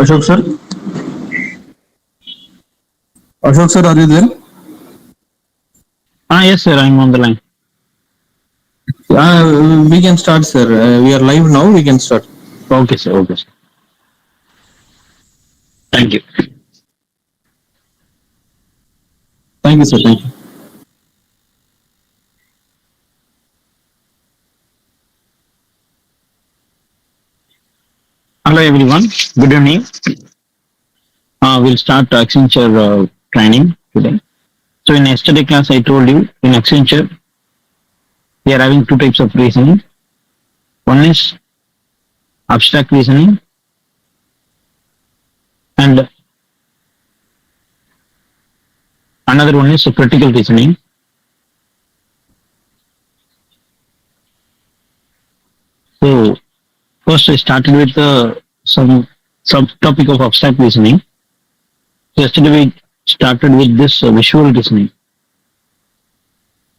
Ashok sir, Ashok sir, are you there? Yes, sir, I'm on the line. We can start, sir. We are live now. We can start. Okay, sir. Okay, sir. Thank you. Thank you, sir. Thank you. Hello, everyone. Good evening. We'll start Accenture training today. So, in yesterday class, I told you in Accenture, we are having two types of reasoning. One is abstract reasoning, and another one is critical reasoning. So, first, I started with some subtopic of abstract reasoning. Yesterday, we started with this visual reasoning.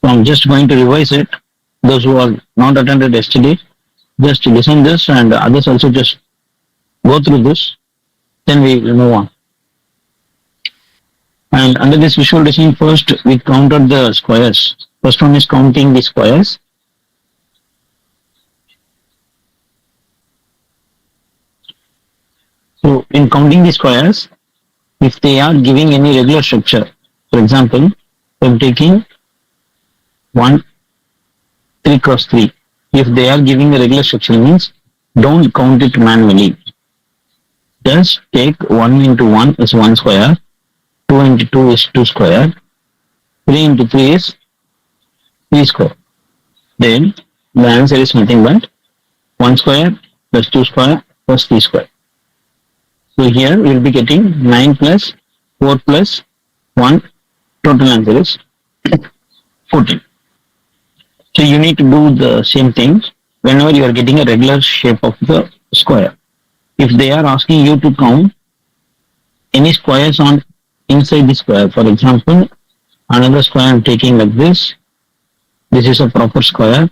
So, I'm just going to revise it. Those who are not attended yesterday, just listen this, and others also just go through this. Then we will move on. And under this visual reasoning, first we counted the squares. First one is counting the squares. So in counting the squares, if they are giving any regular structure, for example, I'm taking 1, 3 cross 3. If they are giving a regular structure, means don't count it manually. Just take 1 into 1 is 1 square, 2 into 2 is 2 square, 3 into 3 is 3 square. Then the answer is nothing but 1 square plus 2 square plus 3 square. So here we will be getting 9 plus 4 plus 1. Total answer is 14. So you need to do the same thing whenever you are getting a regular shape of the square. If they are asking you to count any squares on inside the square, for example, another square I am taking like this. This is a proper square.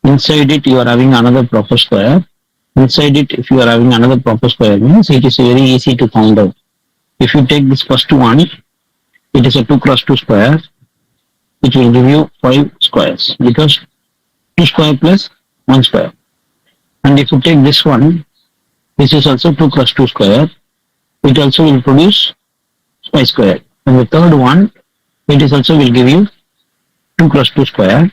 Inside it you are having another proper square. Inside it, if you are having another proper square, means it is very easy to count out. If you take this first one, it is a 2 cross 2 square. It will give you 5 squares because 2 square plus 1 square. And if you take this one, this is also 2 cross 2 square. It also will produce 5 square. And the third one, it is also will give you 2 cross 2 square.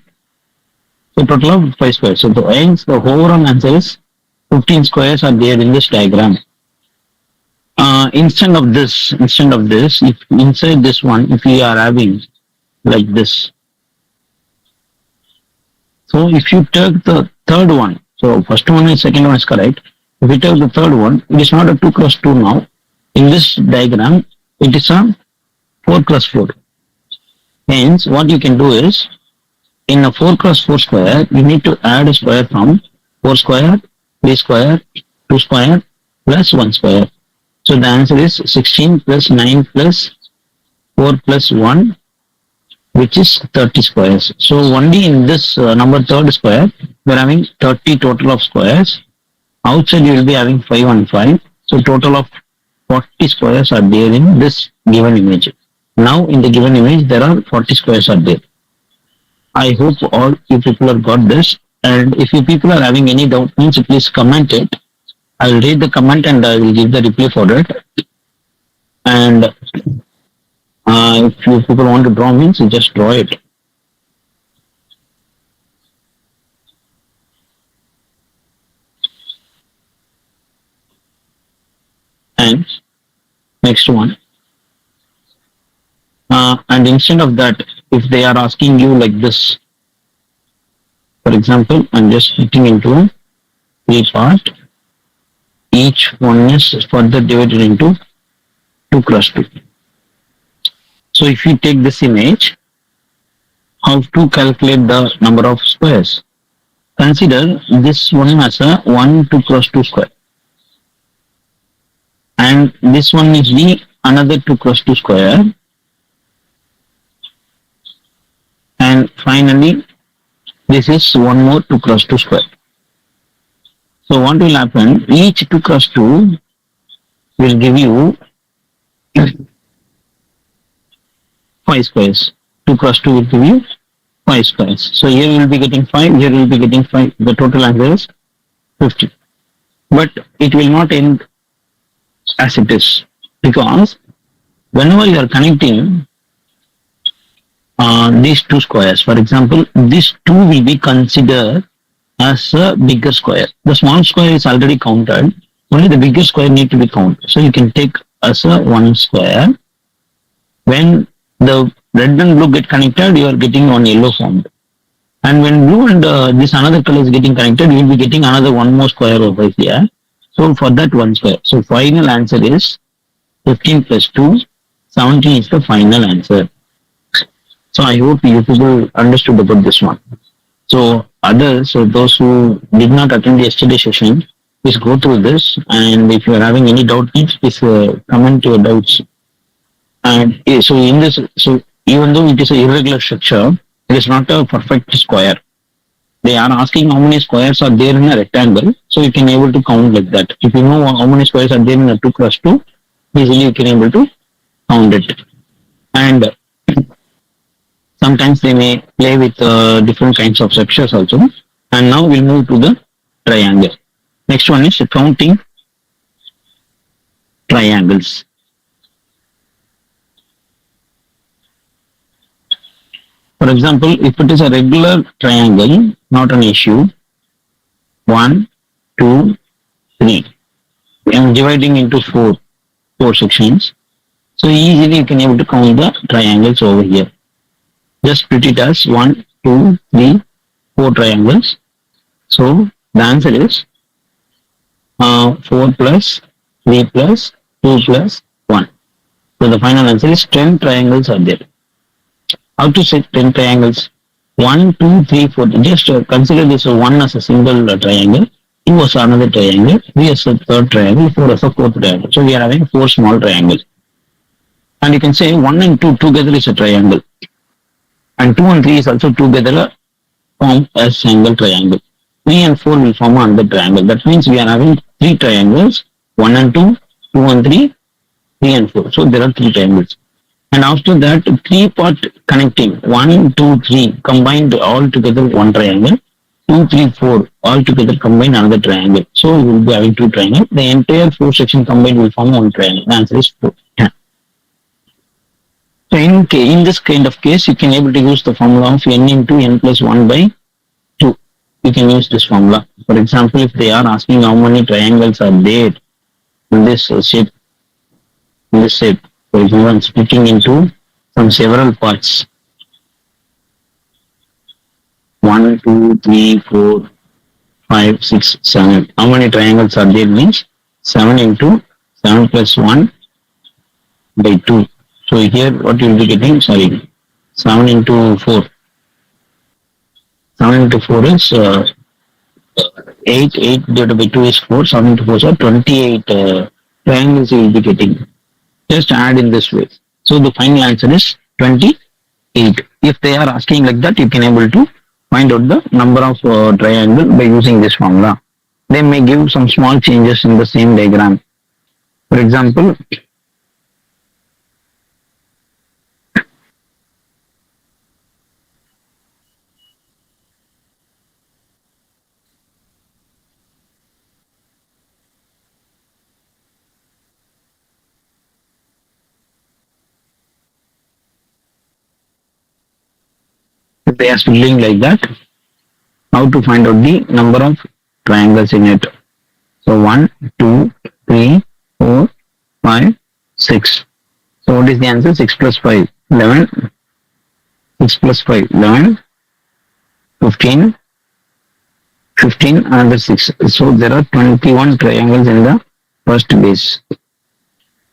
So total of 5 squares. So the overall answer is 15 squares are there in this diagram. Instead of this, if inside this one, if we are having like this. So if you take the third one, so first one and second one is correct. If you take the third one, it is not a 2 cross 2 now. In this diagram, it is a 4 cross 4. Hence, what you can do is, in a 4 cross 4 square, you need to add a square from 4 square, 3 square, 2 square, plus 1 square. So the answer is 16 plus 9 plus 4 plus 1, which is 30 squares. So only in this number third square, we are having 30 total of squares. Outside you will be having 5 and 5. So total of 40 squares are there in this given image. Now in the given image, there are 40 squares are there. I hope all you people have got this. And if you people are having any doubt, means please comment it. I will read the comment and I will give the reply for it. And if you people want to draw, means you just draw it. And next one. And instead of that, if they are asking you like this, for example, I'm just hitting into a part. Each one is further divided into 2 cross 2. So if you take this image, how to calculate the number of squares? Consider this one as a 1 2 cross 2 square. And this one is the another 2 cross 2 square. And finally, this is one more 2 cross 2 square. So what will happen? Each 2 cross 2 will give you 5 squares. 2 cross 2 will give you 5 squares. So here you will be getting 5, here you will be getting 5. The total answer is 50. But it will not end as it is, because whenever you are connecting these two squares, for example, this 2 will be considered as a bigger square. The small square is already counted. Only the bigger square need to be counted. So you can take as a 1 square. When the red and blue get connected, you are getting one yellow formed. And when blue and this another color is getting connected, you will be getting another one more square over here. So for that 1 square. So final answer is 15 plus 2, 17 is the final answer. So I hope you people understood about this one. So others, so those who did not attend yesterday's session, please go through this. And if you are having any doubt, please comment your doubts. And so in this, so even though it is an irregular structure, it is not a perfect square. They are asking how many squares are there in a rectangle, so you can able to count like that. If you know how many squares are there in a 2 cross 2, easily you can able to count it. And sometimes they may play with different kinds of structures also. And now we'll move to the triangle. Next one is counting triangles. For example, if it is a regular triangle, not an issue. 1, 2, 3. I am dividing into four sections. So easily you can able to count the triangles over here. Just split it as 1, 2, 3, 4 triangles. So the answer is 4 plus 3 plus 2 plus 1. So the final answer is 10 triangles are there. How to set 10 triangles? 1, 2, 3, 4. Just consider this 1 as a single triangle, 2 as another triangle, 3 as a third triangle, 4 as a fourth triangle. So we are having 4 small triangles. And you can say 1 and 2 together is a triangle. And 2 and 3 is also together form a single triangle. 3 and 4 will form another triangle. That means we are having 3 triangles, 1 and 2, 2 and 3, 3 and 4. So there are 3 triangles. And after that, 3-part connecting, 1, 2, 3 combined all together one triangle, 2, 3, 4 all together combined another triangle. So we will be having 2 triangles. The entire 4 section combined will form one triangle. The answer is 4. Yeah. So in this kind of case, you can able to use the formula of n into n plus 1 by 2. You can use this formula. For example, if they are asking how many triangles are there in this shape, for example, I'm splitting into some several parts. 1, 2, 3, 4, 5, 6, 7. How many triangles are there means 7 into 7 plus 1 by 2. So here what you will be getting, 7 into 4. 7 into 4 is 8. 8 divided by 2 is 4. 7 into 4 is 28 triangles you will be getting. Just add in this way. So the final answer is 28. If they are asking like that, you can able to find out the number of triangle by using this formula. They may give some small changes in the same diagram. For example, if they are splitting like that, how to find out the number of triangles in it. So 1, 2, 3, 4, 5, 6. So what is the answer? 6 plus 5, 11. 6 plus 5, 11. 15. 15, another 6. So there are 21 triangles in the first base.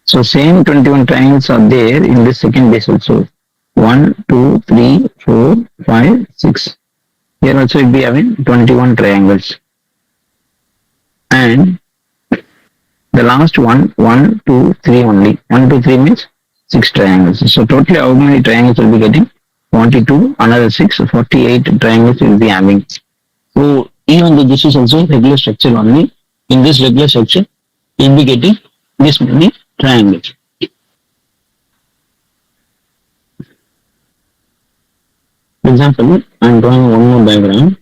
So same 21 triangles are there in the second base also. 1, 2, 3, 4, 5, 6. Here also will be having 21 triangles. And the last one, 1, 2, 3 only. 1, 2, 3 means 6 triangles. So totally how many triangles will be getting? 22, another 6, 48 triangles will be having. So even though this is also regular structure only, in this regular structure, you will be getting this many triangles. For example, I am drawing one more diagram.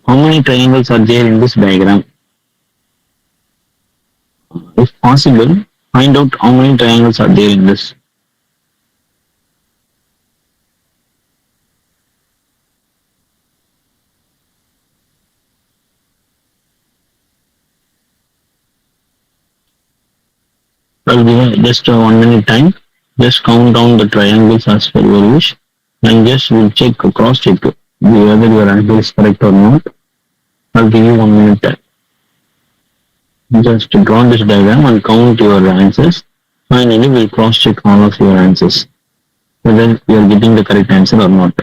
How many triangles are there in this diagram? If possible, find out how many triangles are there in this. I'll give just 1 minute time. Just count down the triangles as per your wish and just will check, cross check whether your answer is correct or not. I'll give you 1 minute time. Just draw this diagram and count your answers. Finally, we'll cross check all of your answers whether you are getting the correct answer or not.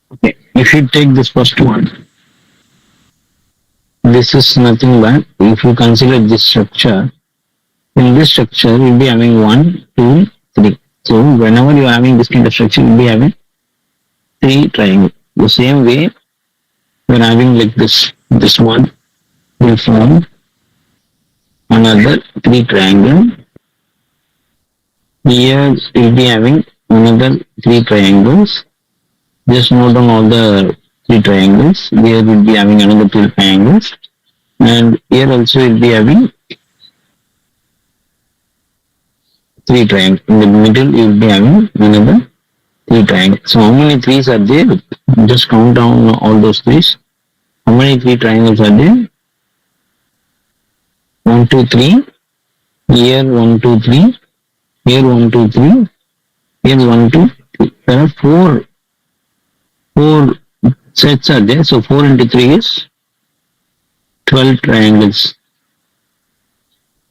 Okay, if you take this first one, this is nothing but if you consider this structure, in this structure you'll be having 1, 2, 3. So whenever you are having this kind of structure, you'll be having 3 triangles. The same way we are having like this one will form another 3 triangle. Here we'll be having another 3 triangles. Just note down all the 3 triangles. Here we'll be having another 2 triangles. And here also we'll be having 3 triangles. In the middle you'll be having another 3 triangles. So how many 3s are there? Just count down all those 3s. How many 3 triangles are there? 1, 2, 3. Here 1, 2, 3. Here 1, 2, 3. Here 1, 2, 3. There are 4 sets are there. So 4 into 3 is 12 triangles.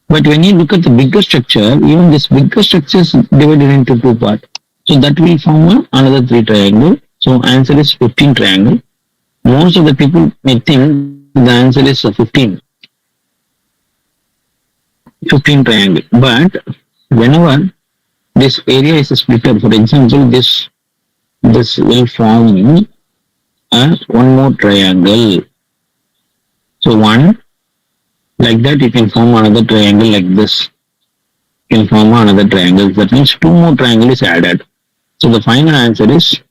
But when you look at the bigger structure, even this bigger structure is divided into 2 parts. So that will form another 3 triangle. So answer is 15 triangle. Most of the people may think the answer is 15 triangle. But whenever this area is split up, for example, this will form one more triangle. So one, like that you can form another triangle like this. You can form another triangle. That means 2 more triangles is added. So the final answer is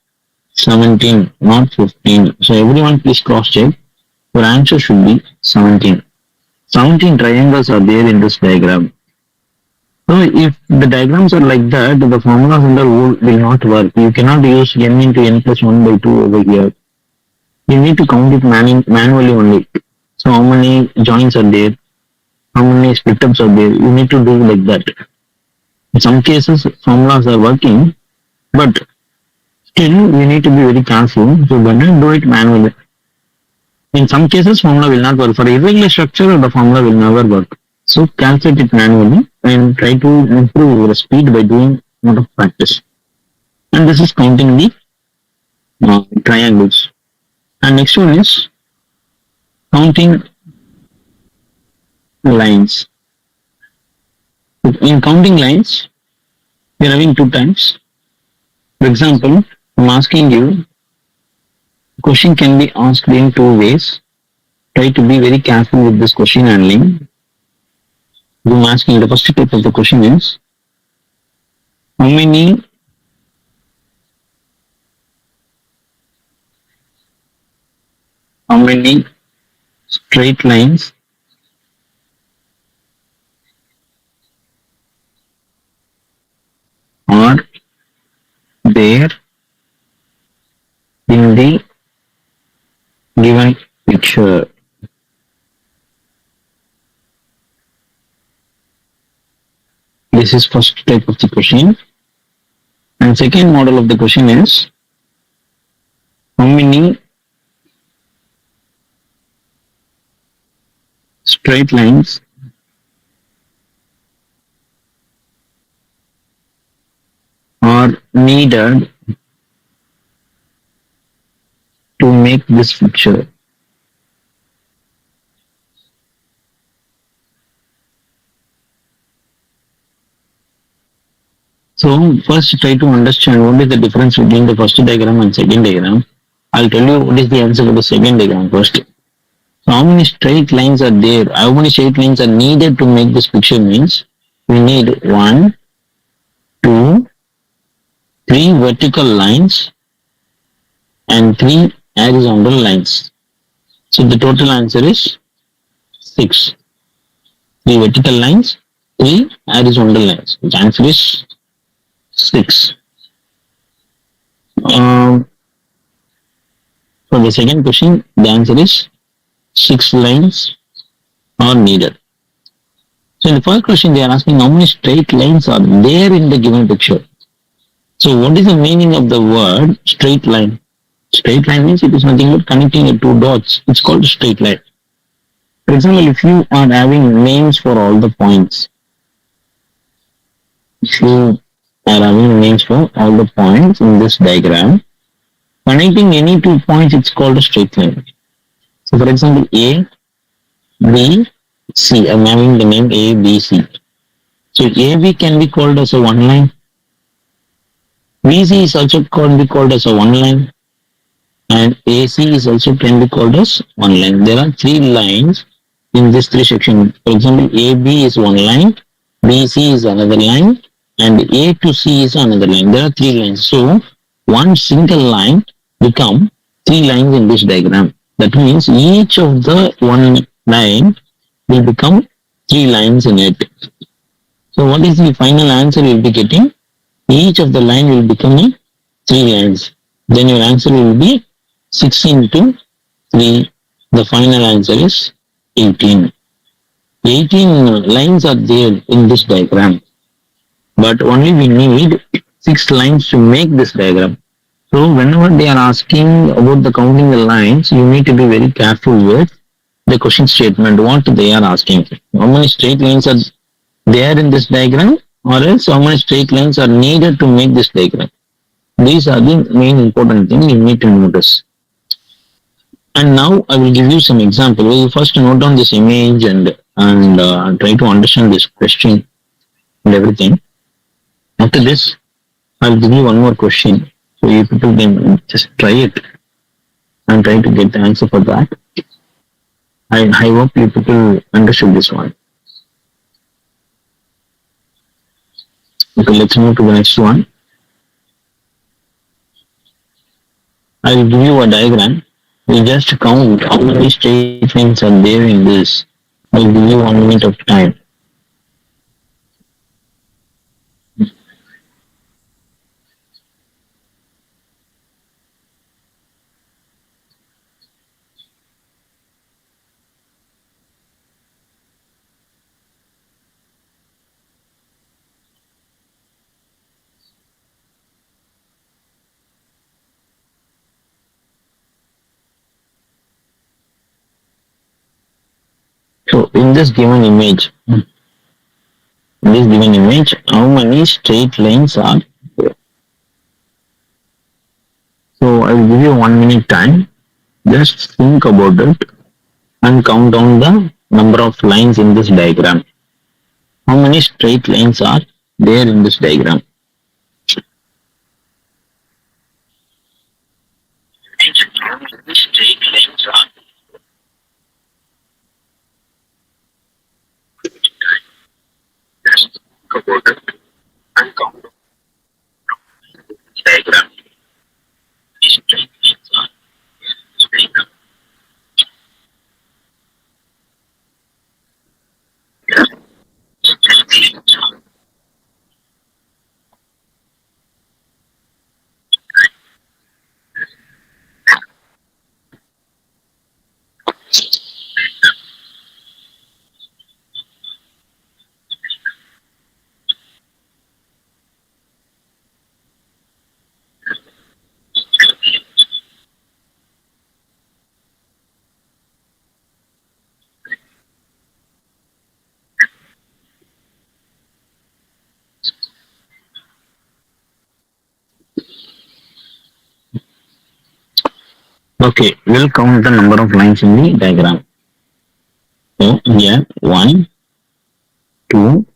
17, not 15. So everyone please cross check. Your answer should be 17. 17 triangles are there in this diagram. So if the diagrams are like that, the formulas in the rule will not work. You cannot use n into n plus 1 by 2 over here. You need to count it manually only. So how many joins are there? How many split ups are there? You need to do like that. In some cases, formulas are working, but still you need to be very careful. So better do it manually. In some cases, formula will not work. For irregular structure, the formula will never work. So calculate it manually and try to improve your speed by doing a lot of practice. And this is counting the triangles. And next one is counting lines. In counting lines, we are having 2 times. For example, I'm asking you, question can be asked in 2 ways. Try to be very careful with this question handling. I'm asking the first type of the question is, how many straight lines are there in the given picture. This is first type of the question. And second model of the question is how many straight lines are needed to make this picture. So first try to understand what is the difference between the first diagram and second diagram. I'll tell you what is the answer for the second diagram first. So how many straight lines are there? How many straight lines are needed to make this picture means we need 1, 2, 3 vertical lines and 3 horizontal lines. So the total answer is 6. 3 vertical lines, 3 horizontal lines. The answer is 6. For the second question, the answer is 6 lines are needed. So in the first question, they are asking how many straight lines are there in the given picture. So what is the meaning of the word straight line? Straight line means it is nothing but connecting the two dots. It's called a straight line. For example, if you are having names for all the points, if you are having names for all the points in this diagram, connecting any 2 points, it's called a straight line. So for example, A, B, C. I'm having the name A, B, C. So AB can be called as a one line. BC is also can be called as a one line. And AC is also can be called as one line. There are 3 lines in this 3 section. For example, AB is one line, BC is another line, and A to C is another line. There are 3 lines. So one single line become 3 lines in this diagram. That means each of the one line will become 3 lines in it. So what is the final answer you'll be getting? Each of the line will become a 3 lines. Then your answer will be 16 into 3. The final answer is 18. 18 lines are there in this diagram. But only we need 6 lines to make this diagram. So whenever they are asking about the counting the lines, you need to be very careful with the question statement, what they are asking. How many straight lines are there in this diagram, or else how many straight lines are needed to make this diagram. These are the main important things you need to notice. And now I will give you some example. We will first note down this image and try to understand this question and everything. After this, I will give you one more question. So you people can just try it and try to get the answer for that. I hope you people understood this one. Okay, let's move to the next one. I will give you a diagram. You just count how many straight lines are there in this. I will give you 1 minute of time. So in this given image, how many straight lines are there? So I will give you 1 minute time. Just think about it and count down the number of lines in this diagram. How many straight lines are there in this diagram? How many straight lines are just think about it and count down the diagram. Straight lines are diagram. Okay, we'll count the number of lines in the diagram. So here 1, 2,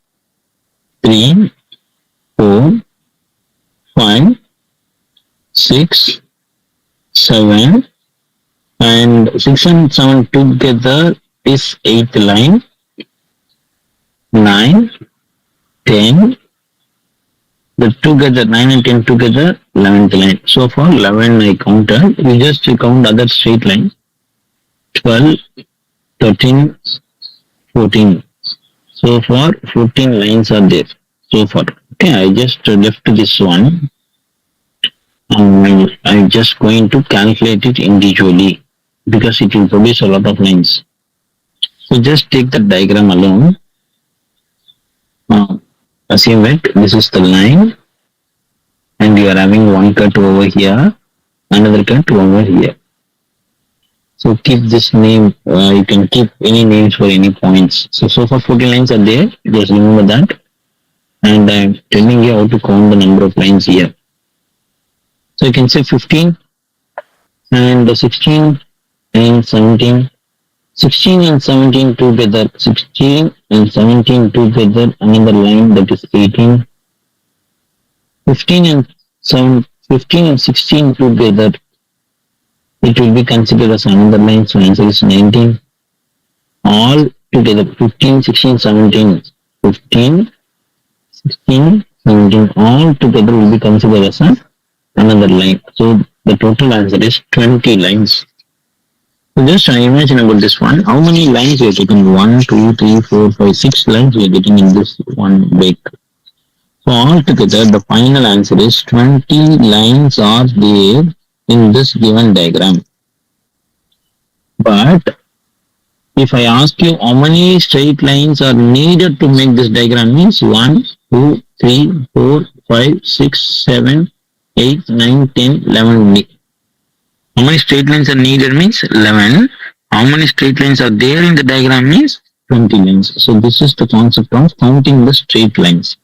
3, 4, 5, 6, 7, and 6 and 7 together is 8th line, 9, 10, the together 9 and 10 together 11th line. So far 11 I counted. We just count other straight lines. 12, 13, 14. So far 14 lines are there so far. Okay, I just left this one. I'm just going to calculate it individually because it will produce a lot of lines. So just take the diagram alone. Assume that this is the line and you are having one cut over here, another cut over here. So keep this name, you can keep any names for any points. So far 14 lines are there, just remember that. And I'm telling you how to count the number of lines here. So you can say 15 and 16 and 17. 16 and 17 together, 16 and 17 together, another line that is 18. 15 and 16 together, it will be considered as another line, so answer is 19. All together, 15, 16, 17, 15, 16, 17, all together will be considered as another line. So the total answer is 20 lines. So just imagine about this one. How many lines we are getting? 1, 2, 3, 4, 5, 6 lines we are getting in this one break. So altogether, the final answer is 20 lines are there in this given diagram. But if I ask you how many straight lines are needed to make this diagram, means 1, 2, 3, 4, 5, 6, 7, 8, 9, 10, 11 only. How many straight lines are needed means 11. How many straight lines are there in the diagram means 20 lines. So this is the concept of counting the straight lines.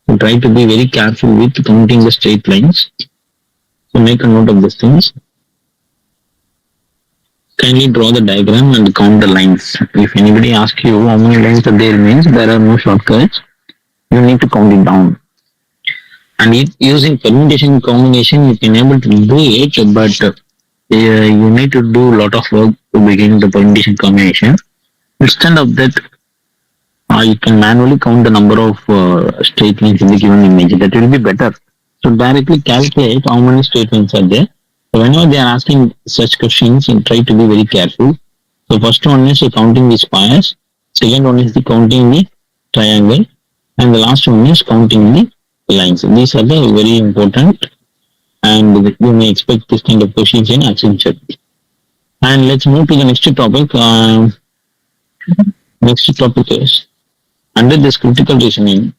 So try to be very careful with counting the straight lines. So make a note of these things. Kindly draw the diagram and count the lines. If anybody asks you how many lines are there means there are no shortcuts. You need to count it down. And using permutation combination, you can able to do it, but you need to do a lot of work to begin the permutation combination. Instead of that, you can manually count the number of straight lines in the given image. That will be better. So directly calculate how many straight lines are there. So whenever they are asking such questions, you try to be very careful. So first one is counting the squares. Second one is the counting the triangle. And the last one is counting the lines. These are the very important, and you may expect this kind of questions in Accenture. And let's move to the next topic. Next topic is under this critical reasoning.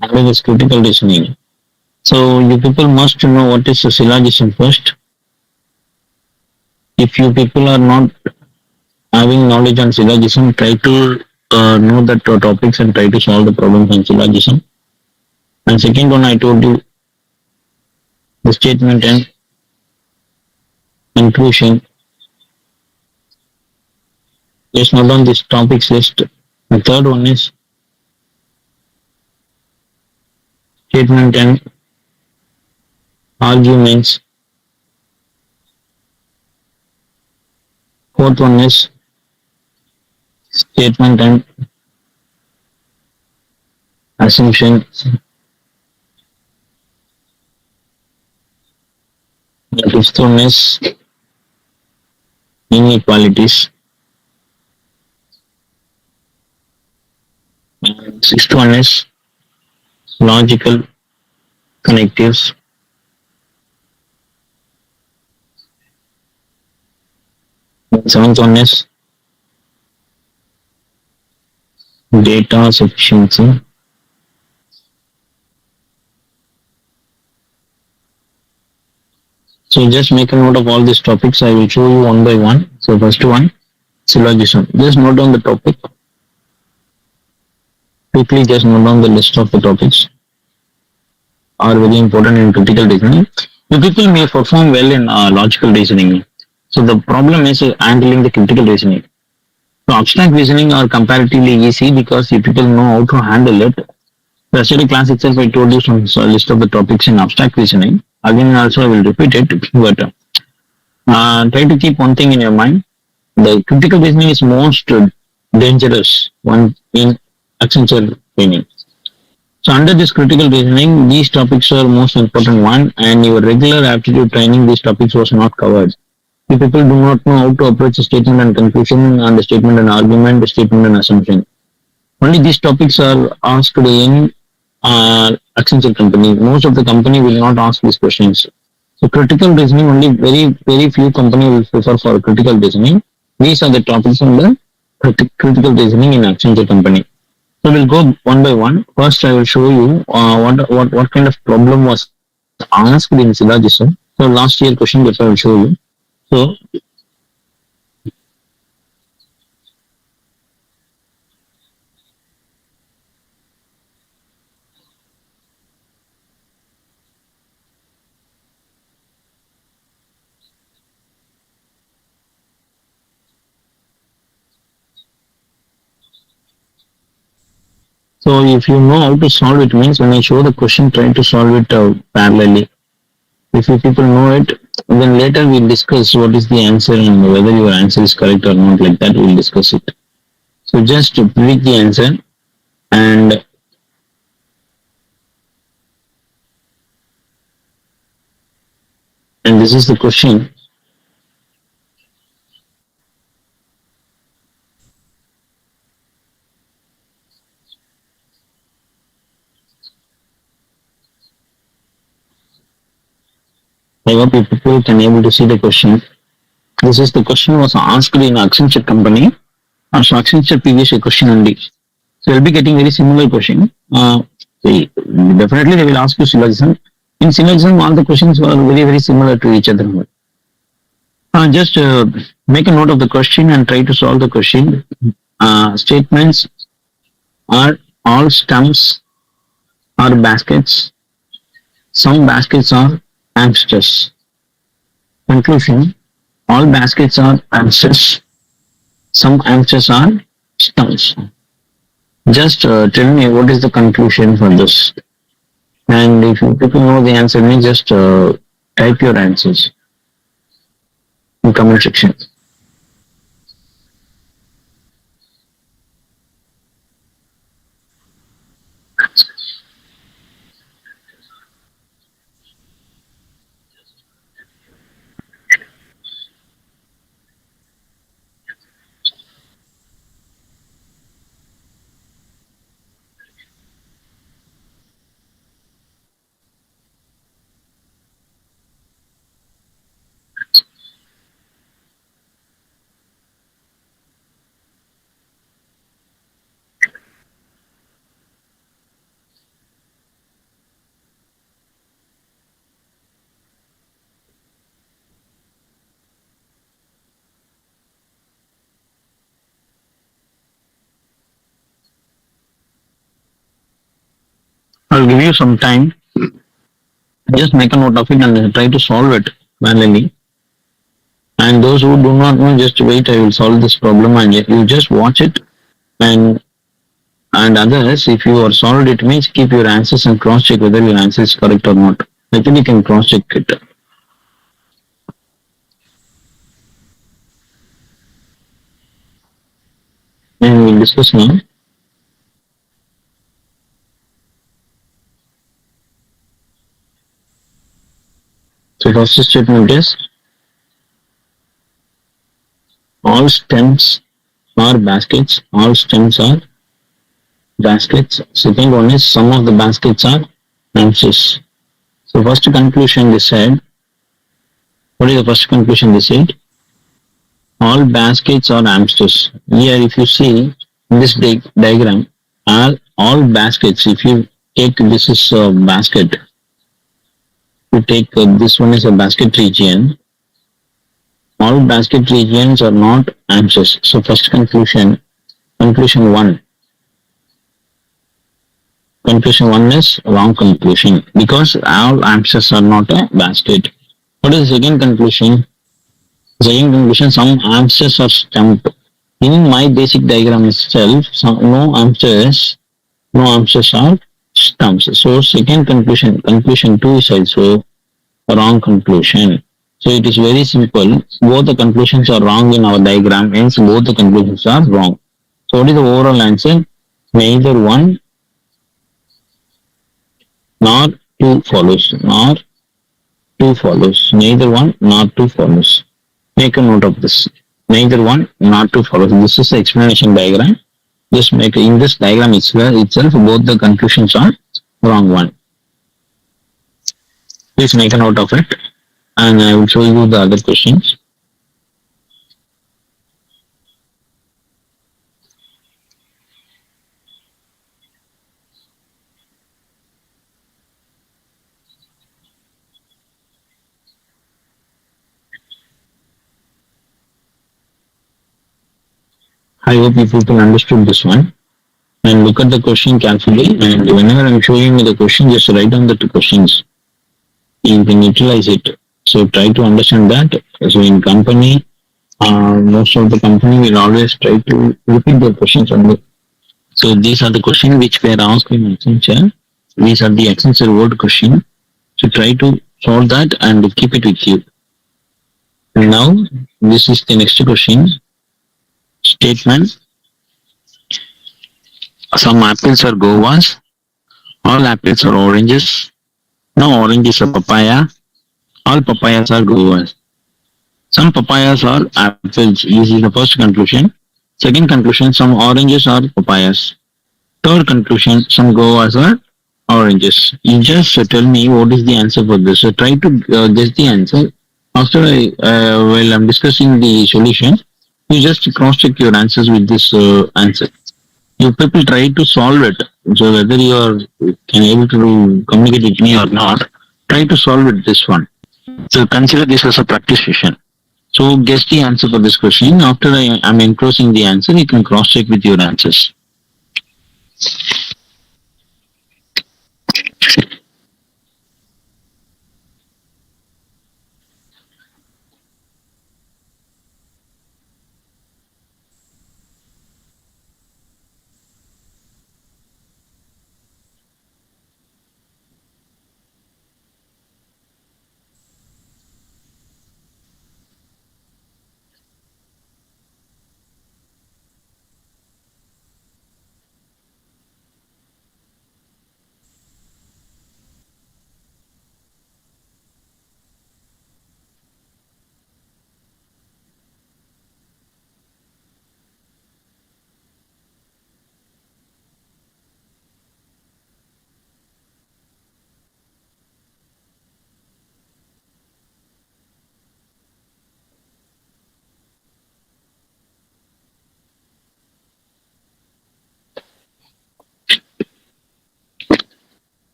Under this critical reasoning. So you people must know what is a syllogism first. If you people are not having knowledge on syllogism, try to know the topics and try to solve the problems on syllogism. And second one, I told you the statement and conclusion. Just note down this topics list. The third one is statement and arguments. Fourth one is statement and assumption. The fifth one is inequalities. And sixth one is logical connectives. The seventh one is data sufficiency. So just make a note of all these topics. I will show you one by one. So first one, syllogism. Just note down the topic. Quickly just note down the list of the topics are very important in critical reasoning. The people may perform well in logical reasoning. So the problem is handling the critical reasoning. So abstract reasoning are comparatively easy because you people know how to handle it. The yesterday class itself I told you some list of the topics in abstract reasoning. Again also I will repeat it, but try to keep one thing in your mind. The critical reasoning is most dangerous one in Accenture training. So under this critical reasoning, these topics are most important one, and your regular aptitude training, these topics was not covered. The people do not know how to approach a statement and conclusion, and the statement and argument, the statement and assumption. Only these topics are asked in Accenture company. Most of the company will not ask these questions. So critical reasoning, only very few company will prefer for critical reasoning. These are the topics on the critical reasoning in Accenture company. So we'll go one by one. First, I will show you what kind of problem was asked in syllogism. So last year question paper I will show you. So if you know how to solve it, means when I show the question, try to solve it parallelly. If you people know it, then later we'll discuss what is the answer and whether your answer is correct or not. Like that, we'll discuss it. So just predict the answer and this is the question. I hope you people can able to see the question. This is the question was asked in Accenture company. So Accenture previous question only. So you'll be getting very similar question. Definitely they will ask you syllogism. In syllogism, all the questions were very similar to each other. Just make a note of the question and try to solve the question. Statements are all stumps or baskets. Some baskets are hamsters. Conclusion: all baskets are hamsters. Some hamsters are stumps. Just tell me what is the conclusion for this. And if you people know the answer, just type your answers in comment section. I'll give you some time. Just make a note of it and try to solve it manually. And those who do not know, just wait. I will solve this problem, and you just watch it. And others, if you are solved, it means keep your answers and cross check whether your answer is correct or not. Actually, you can cross check it. And we'll discuss now. So first statement is all stems are baskets. All stems are baskets. Second one is some of the baskets are hamsters. So first conclusion they said. What is the first conclusion they said? All baskets are hamsters. Here if you see in this diagram, all baskets, if you take this is a basket, you take this one is a basket region, All basket regions are not answers. So first conclusion one. Conclusion one is wrong conclusion because all answers are not a basket. What is the second conclusion? Second conclusion, some answers are stumped. In my basic diagram itself, no answers are stumps. So second conclusion two is also a wrong conclusion. So it is very simple. Both the conclusions are wrong in our diagram, hence both the conclusions are wrong. So what is the overall answer? Neither one nor two follows. Neither one nor two follows. Make a note of this. Neither one nor two follows. This is the explanation diagram. Just make in this diagram itself both the conclusions are wrong one. Please make a note of it, and I will show you the other questions. I hope you people understood this one. And look at the question carefully. And whenever I'm showing you the question, just write down the two questions. You can utilize it. So try to understand that. So in company, most of the company will always try to repeat the questions only. So these are the questions which were asked in Accenture. These are the Accenture word question. So try to solve that and keep it with you. And now this is the next question. Statement. Some apples are guavas. All apples are oranges. No oranges are papaya. All papayas are guavas. Some papayas are apples. This is the first conclusion. Second conclusion, some oranges are papayas. Third conclusion, some guavas are oranges. You just tell me what is the answer for this. So try to guess the answer. After while I'm discussing the solution, you just cross-check your answers with this answer. You people try to solve it. So whether you are can able to communicate with me or not, try to solve it this one. So consider this as a practice session. So guess the answer for this question. After I am enclosing the answer, you can cross-check with your answers.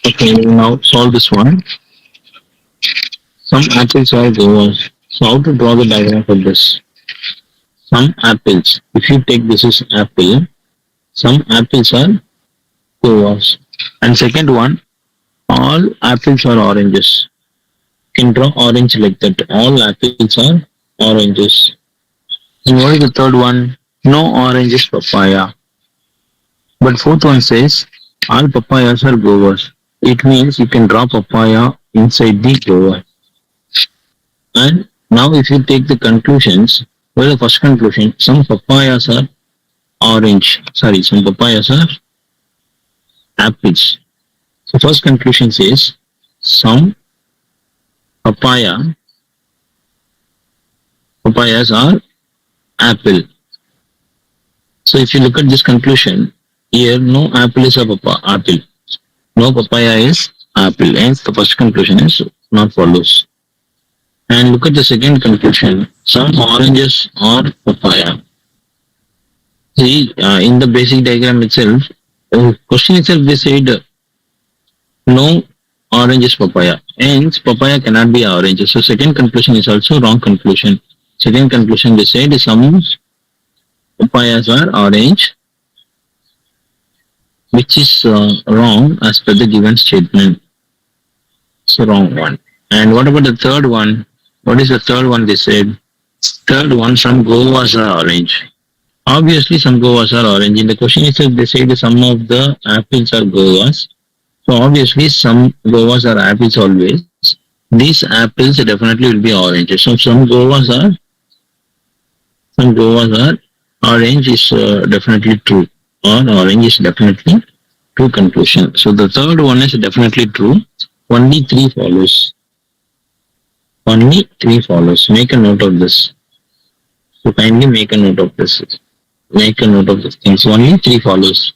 Okay, now solve this one. Some apples are guavas. So how to draw the diagram for this? Some apples. If you take this is apple, some apples are guavas. And second one, all apples are oranges. You can draw orange like that. All apples are oranges. And what is the third one? No oranges papaya. But fourth one says all papayas are guavas. It means you can draw papaya inside the guava. And now if you take the conclusions, well, the first conclusion, some papayas are orange. Sorry, some papayas are apples. So first conclusion says some papayas are apple. So if you look at this conclusion, here no apple is a apple. No papaya is apple. Hence the first conclusion is not follows. And look at the second conclusion. Some oranges are papaya. See, in the basic diagram itself, question itself they said no orange is papaya. Hence, papaya cannot be orange. So second conclusion is also wrong conclusion. Second conclusion they said some papayas are orange, which is wrong as per the given statement. So wrong one. And what about the third one? What is the third one they said? Third one, some guavas are orange. Obviously, some guavas are orange. In the question itself, they said some of the apples are guavas. So obviously, some guavas are apples always. These apples definitely will be orange. So some guavas are orange is definitely true, or orange is definitely true conclusion. So the third one is definitely true. Only three follows. Only three follows. Make a note of this. So kindly make a note of this. Make a note of this thing. So only three follows.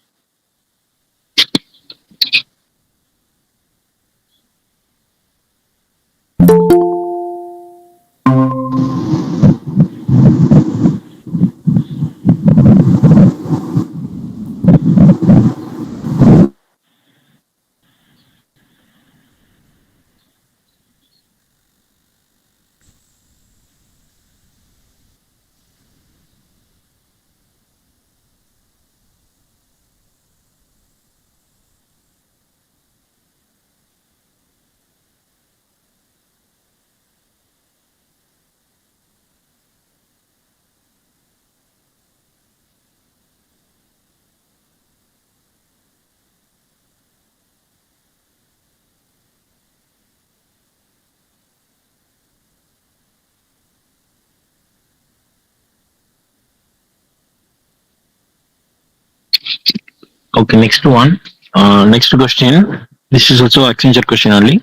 Okay, next one. Next question. This is also Accenture question only.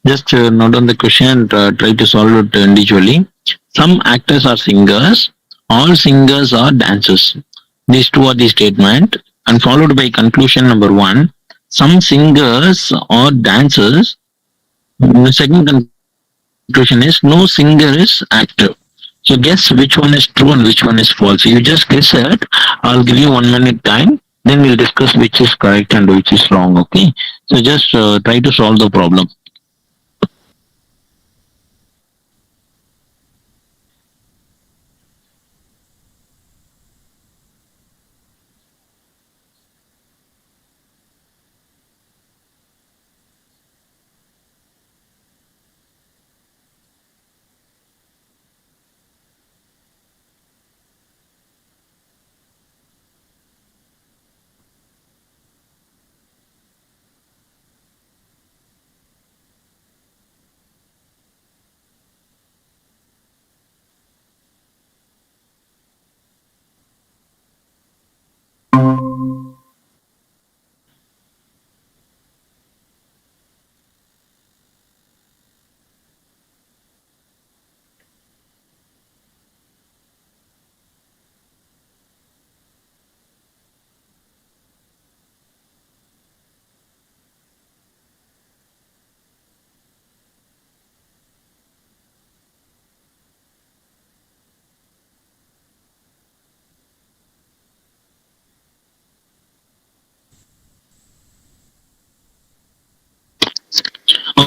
Just note on the question and try to solve it individually. Some actors are singers. All singers are dancers. These two are the statement, and followed by conclusion number one. Some singers are dancers. The second conclusion is no singer is actor. So guess which one is true and which one is false. You just guess it. I'll give you 1 minute time. Then we'll discuss which is correct and which is wrong. Okay. So just try to solve the problem.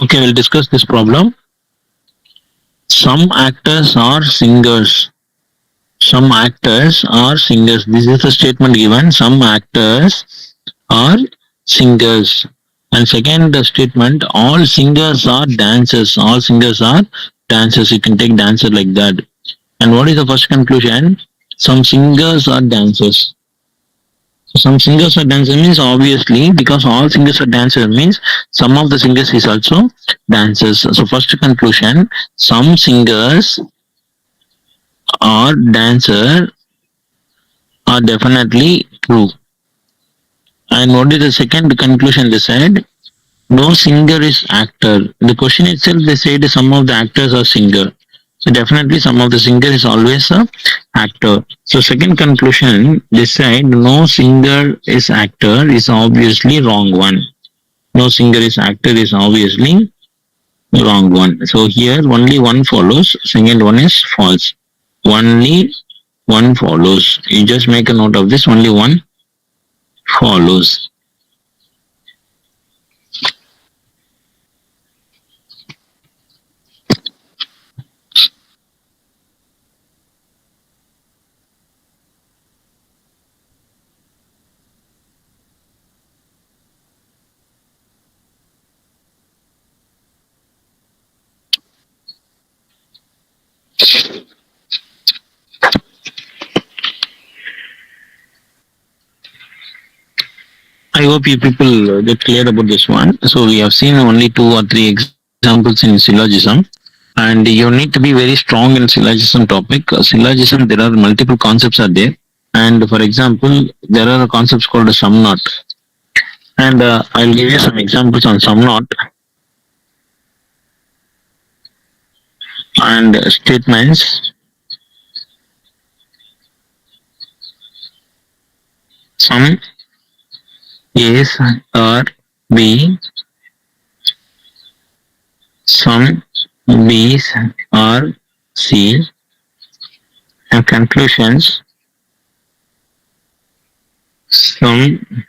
Okay, we'll discuss this problem. Some actors are singers. Some actors are singers. This is the statement given. Some actors are singers. And second the statement, all singers are dancers. All singers are dancers. You can take dancer like that. And what is the first conclusion? Some singers are dancers. Some singers are dancers means obviously because all singers are dancers means some of the singers is also dancers. So first conclusion, some singers are dancer are definitely true. And what is the second conclusion they said? No singer is actor. The question itself they said some of the actors are singer. So definitely some of the singer is always a actor. So second conclusion, they said no singer is actor is obviously wrong one. No singer is actor is obviously wrong one. So here only one follows. Second one is false. Only one follows. You just make a note of this. Only one follows. I hope you people get clear about this one. So we have seen only 2 or 3 examples in syllogism, and you need to be very strong in syllogism topic. Syllogism, there are multiple concepts are there, and for example, there are concepts called a sum knot, and I'll give you some examples on sum knot and statements. Sum A's or B, sum B's or C, and conclusions. Sum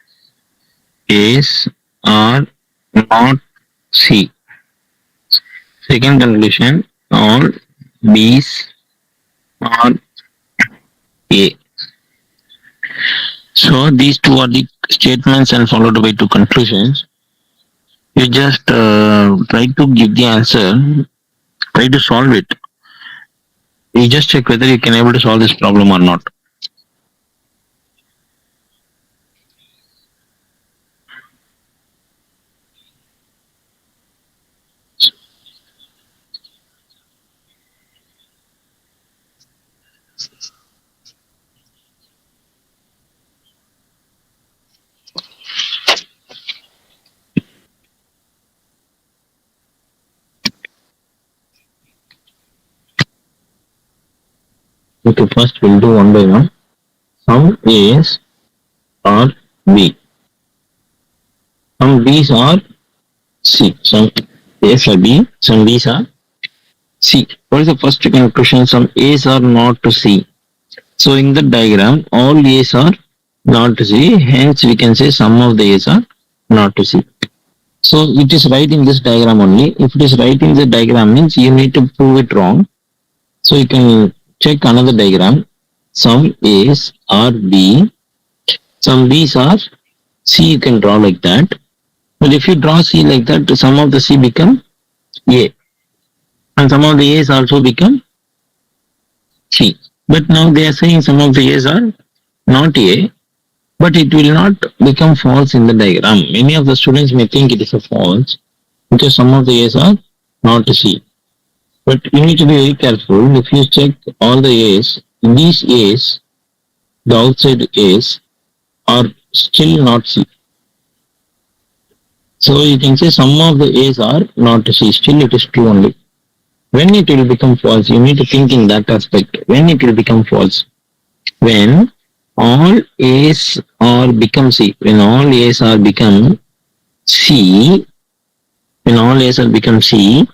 A's are not C. Second conclusion, all B's are A. So these two are the statements and followed by two conclusions. You just try to give the answer, try to solve it. You just check whether you can able to solve this problem or not. Okay, first we'll do one by one. Sum A's or B. Some B's are C. Some A's are B, some B's are C. What is the first conclusion? Some A's are not to C. So in the diagram, all A's are not to C. Hence, we can say some of the A's are not to C. So it is right in this diagram only. If it is right in the diagram means you need to prove it wrong. So you can check another diagram. Some A's are B, some B's are C. You can draw like that. But if you draw C like that, some of the C become A, and some of the A's also become C. But now they are saying some of the A's are not A, but it will not become false in the diagram. Many of the students may think it is a false because some of the A's are not C. But you need to be very careful. If you check all the A's, these A's, the outside A's, are still not C. So you can say some of the A's are not C. Still it is true only. When it will become false, you need to think in that aspect. When it will become false? When all A's are become C. When all A's are become C, when all A's are become C,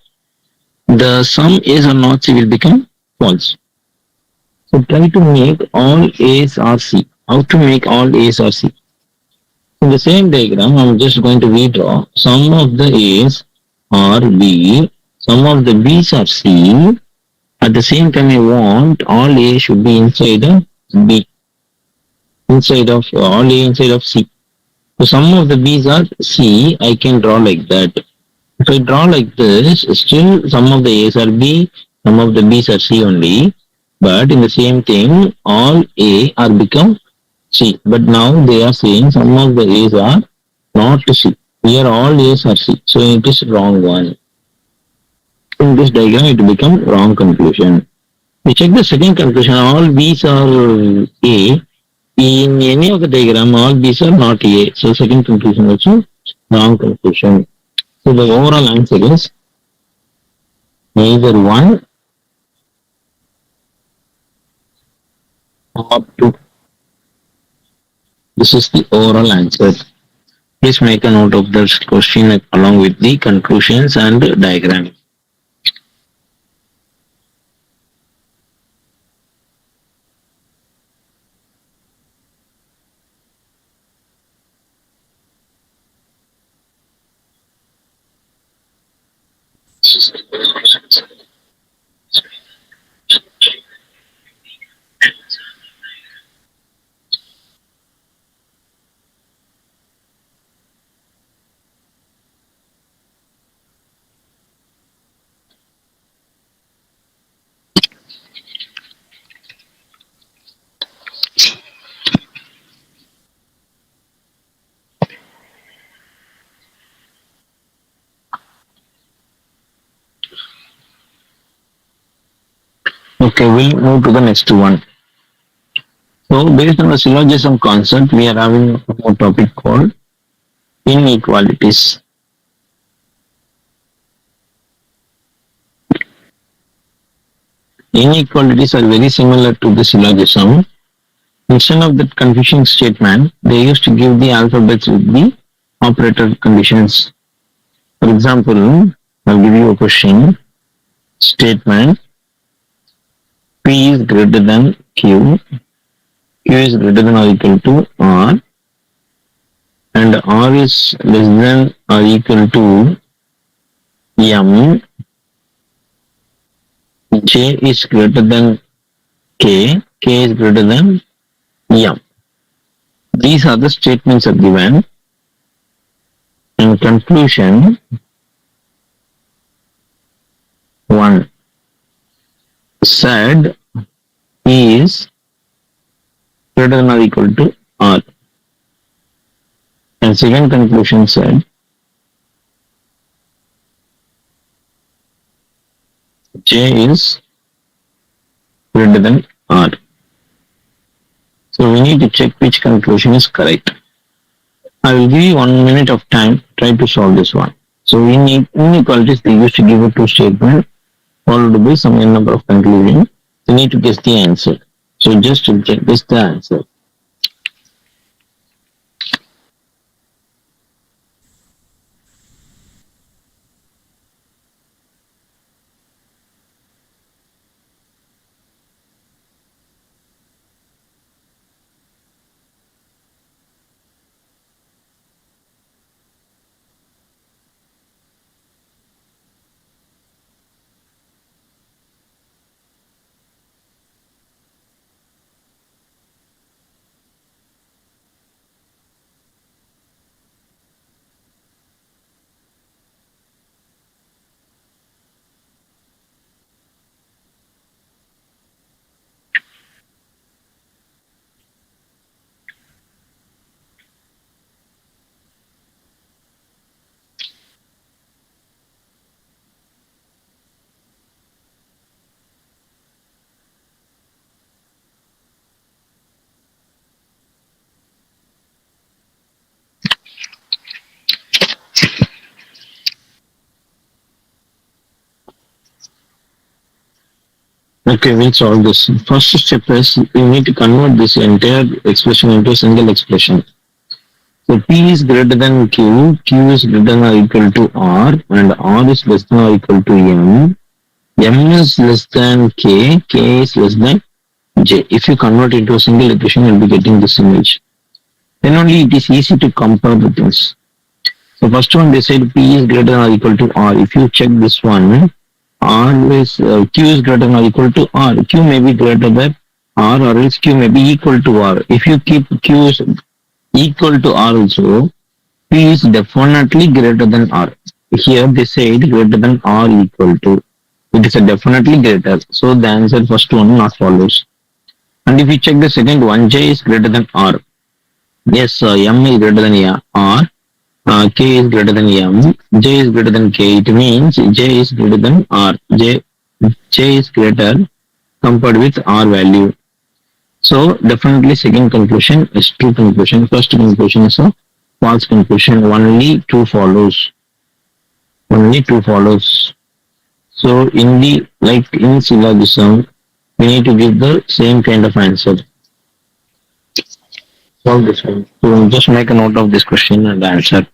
the sum A's are not C will become false. So try to make all A's are C. How to make all A's are C? In the same diagram, I'm just going to redraw. Some of the A's are B, some of the B's are C. At the same time, I want all A should be inside of B, inside of all A inside of C. So some of the B's are C. I can draw like that. If I draw like this, still some of the A's are B, some of the B's are C only. But in the same thing, all A are become C. But now they are saying some of the A's are not C. Here all A's are C. So it is wrong one. In this diagram, it become wrong conclusion. We check the second conclusion. All B's are A. In any of the diagram, all B's are not A. So second conclusion also wrong conclusion. So the overall answer is neither one or two. This is the overall answer. Please make a note of this question along with the conclusions and diagram. Okay, we'll move to the next one. So based on the syllogism concept, we are having a more topic called inequalities. Inequalities are very similar to the syllogism. Instead of that confusing statement, they used to give the alphabets with the operator conditions. For example, I'll give you a question. Statement P is greater than Q, Q is greater than or equal to R, and R is less than or equal to M, J is greater than K is greater than M. These are the statements are given. In conclusion, 1 said is greater than or equal to R. And second conclusion said J is greater than R. So we need to check which conclusion is correct. I will give you 1 minute of time. Try to solve this one. So in inequalities, they used to give a two statement followed by some n number of conclusions. You need to guess the answer. So just to guess the answer. Okay, we'll solve this. First step is we need to convert this entire expression into a single expression. So P is greater than Q, Q is greater than or equal to R, and R is less than or equal to M. M is less than K is less than J. If you convert into a single equation, you'll be getting this image. Then only it is easy to compare the things. So first one they said P is greater than or equal to R. If you check this one, R is Q is greater than or equal to R. Q may be greater than R or else Q may be equal to R. If you keep Q is equal to R also, P is definitely greater than R. Here they said greater than or equal to. It is a definitely greater. So the answer first one not follows. And if you check the second one, J is greater than R. Yes, M is greater than R. K is greater than M. J is greater than K. It means J is greater than R. J is greater compared with R value. So definitely second conclusion is true conclusion. First conclusion is a false conclusion. Only true follows. Only true follows. So in the like in syllogism, we need to give the same kind of answer. Solve this one. So just make a note of this question and answer.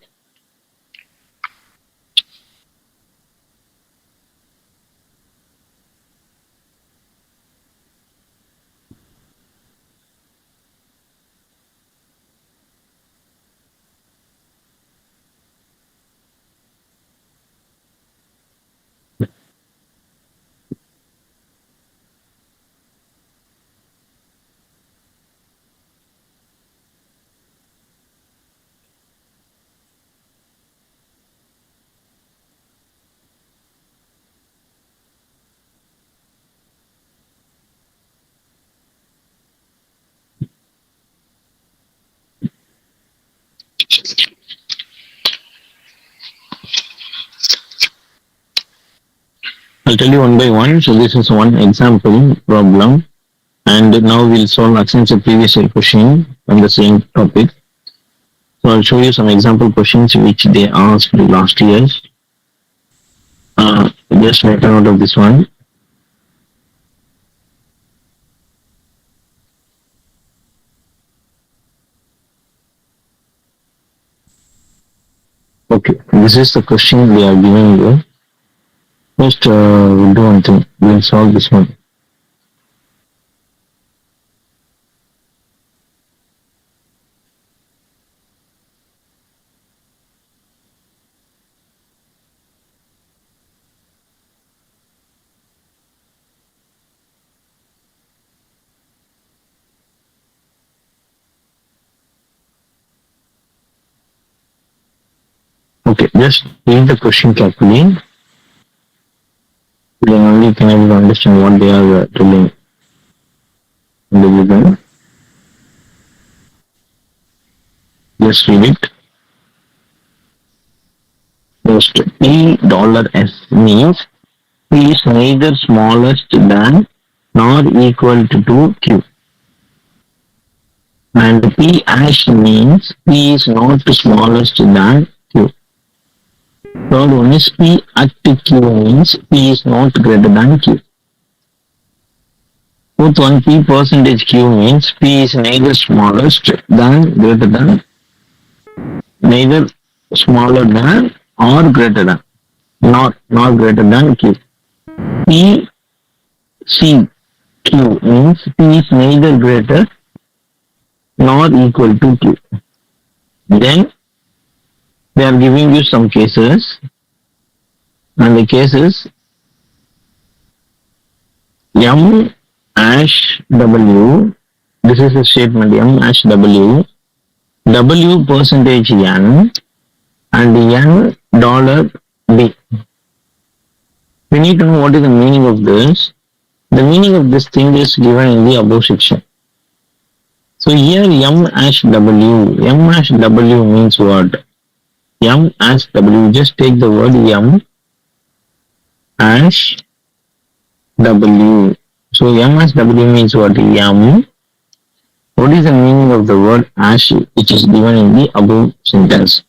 I'll tell you one by one. So this is one example problem. And now we'll solve Accenture previous year question on the same topic. So I'll show you some example questions which they asked last year. Just make a note of this one. Okay, this is the question they are giving you. First, we'll do one thing. We'll solve this one. Okay, just read the question carefully. Then only you can able to understand what they are telling in the beginning. Just read it. First, $P means P is neither smallest than nor equal to Q. And P hash means P is not smallest than Q. Third one is P at Q means P is not greater than Q. Fourth one, P percentage Q means P is neither smallest than greater than, neither smaller than or greater than, not greater than Q. P C Q means P is neither greater nor equal to Q. Then they are giving you some cases, and the cases M hash W, this is a statement M hash W, W percentage N, and N dollar B. We need to know what is the meaning of this. The meaning of this thing is given in the above section. So here M hash W, M hash W means what? M hash W, just take the word M hash W. So M hash W means what? M. What is the meaning of the word hash which is given in the above sentence?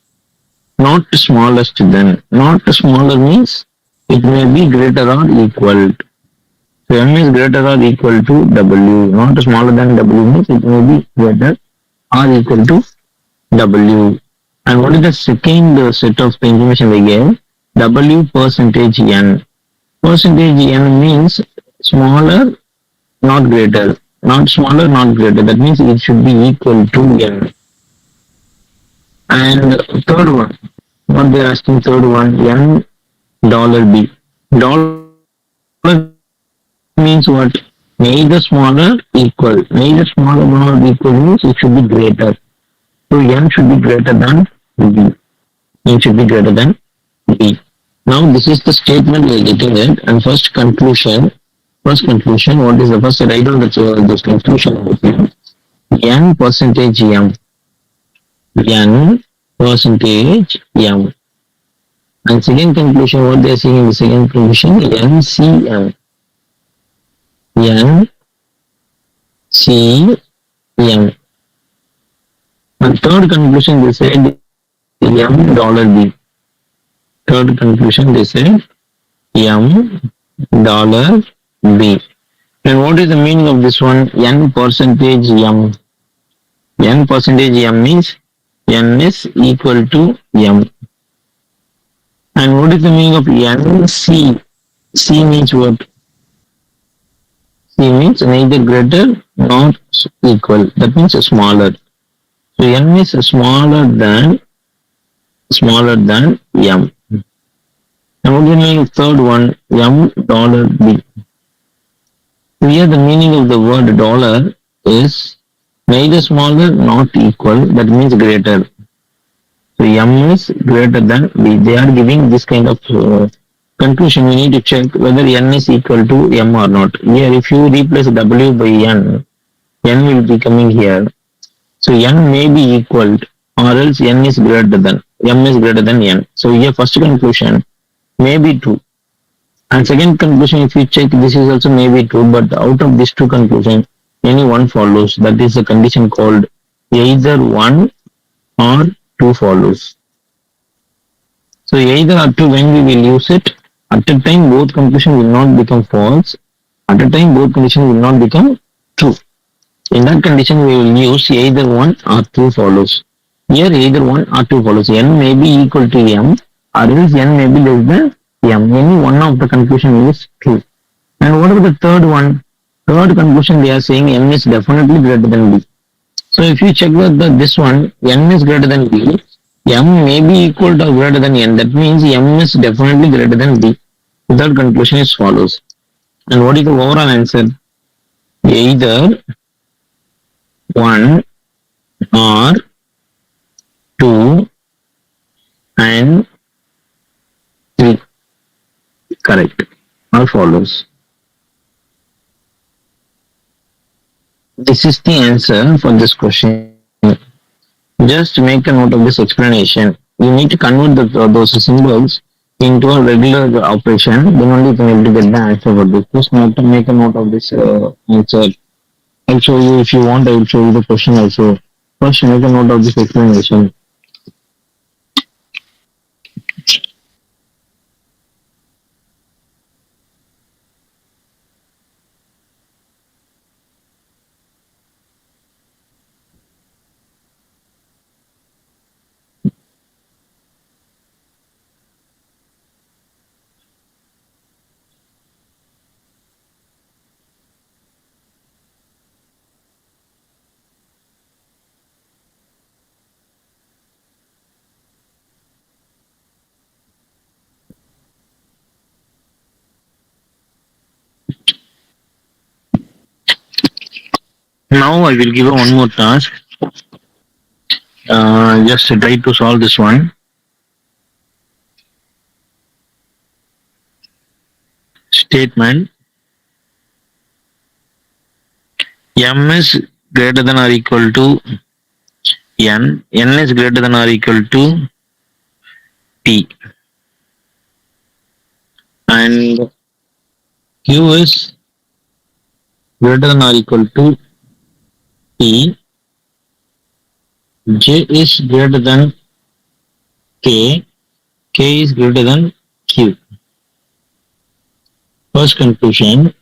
Not smallest than. Not smaller means it may be greater or equal. So M is greater or equal to W. Not smaller than W means it may be greater or equal to W. And what is the second set of information they gave? W percentage N. Percentage N means smaller, not greater. Not smaller, not greater. That means it should be equal to N. And third one, what they are asking, third one, N dollar B. Dollar means what? Neither smaller, equal. Neither smaller nor equal means it should be greater. So N should be greater than B. N should be greater than B. Now this is the statement we are getting it. And first conclusion, what is the first? Write down this conclusion. N percentage M. N percentage M. And second conclusion, what they are saying in the second conclusion, NCM. NCM. And third conclusion, they said M dollar B. Third conclusion, they said M dollar B. And what is the meaning of this one? N percentage M. N percentage M means N is equal to M. And what is the meaning of N? C. C means what? C means neither greater nor equal. That means smaller. So N is smaller than M. And what do you mean third one? M dollar B. So here the meaning of the word dollar is neither smaller not equal. That means greater. So M is greater than B. They are giving this kind of conclusion. We need to check whether N is equal to M or not. Here if you replace W by N, N will be coming here. So N may be equal or else N is greater than. M is greater than N. So here first conclusion may be true. And second conclusion, if you check, this is also maybe true, but out of these two conclusions, any one follows. That is the condition called either one or two follows. So either or two, when we will use it, at a time both conclusions will not become false. At a time both conditions will not become true. In that condition, we will use either one or two follows. Here, either one or two follows. N may be equal to M, or else N may be less than M. Any one of the conclusion is true. And what about the third one? Third conclusion, they are saying N is definitely greater than B. So if you check this one, N is greater than B, M may be equal to or greater than N. That means M is definitely greater than B. The third conclusion is follows. And what is the overall answer? Either one or two and three. Correct. Or follows. This is the answer for this question. Just make a note of this explanation. You need to convert those symbols into a regular operation. Then only you can able to get the answer for this. Just make a note of this answer. I'll show you if you want. I will show you the question also. First, make a note of this explanation. Now I will give you one more task. Just try to solve this one. Statement M is greater than or equal to N. N is greater than or equal to P. And Q is greater than or equal to P. J is greater than K. K is greater than Q. First conclusion,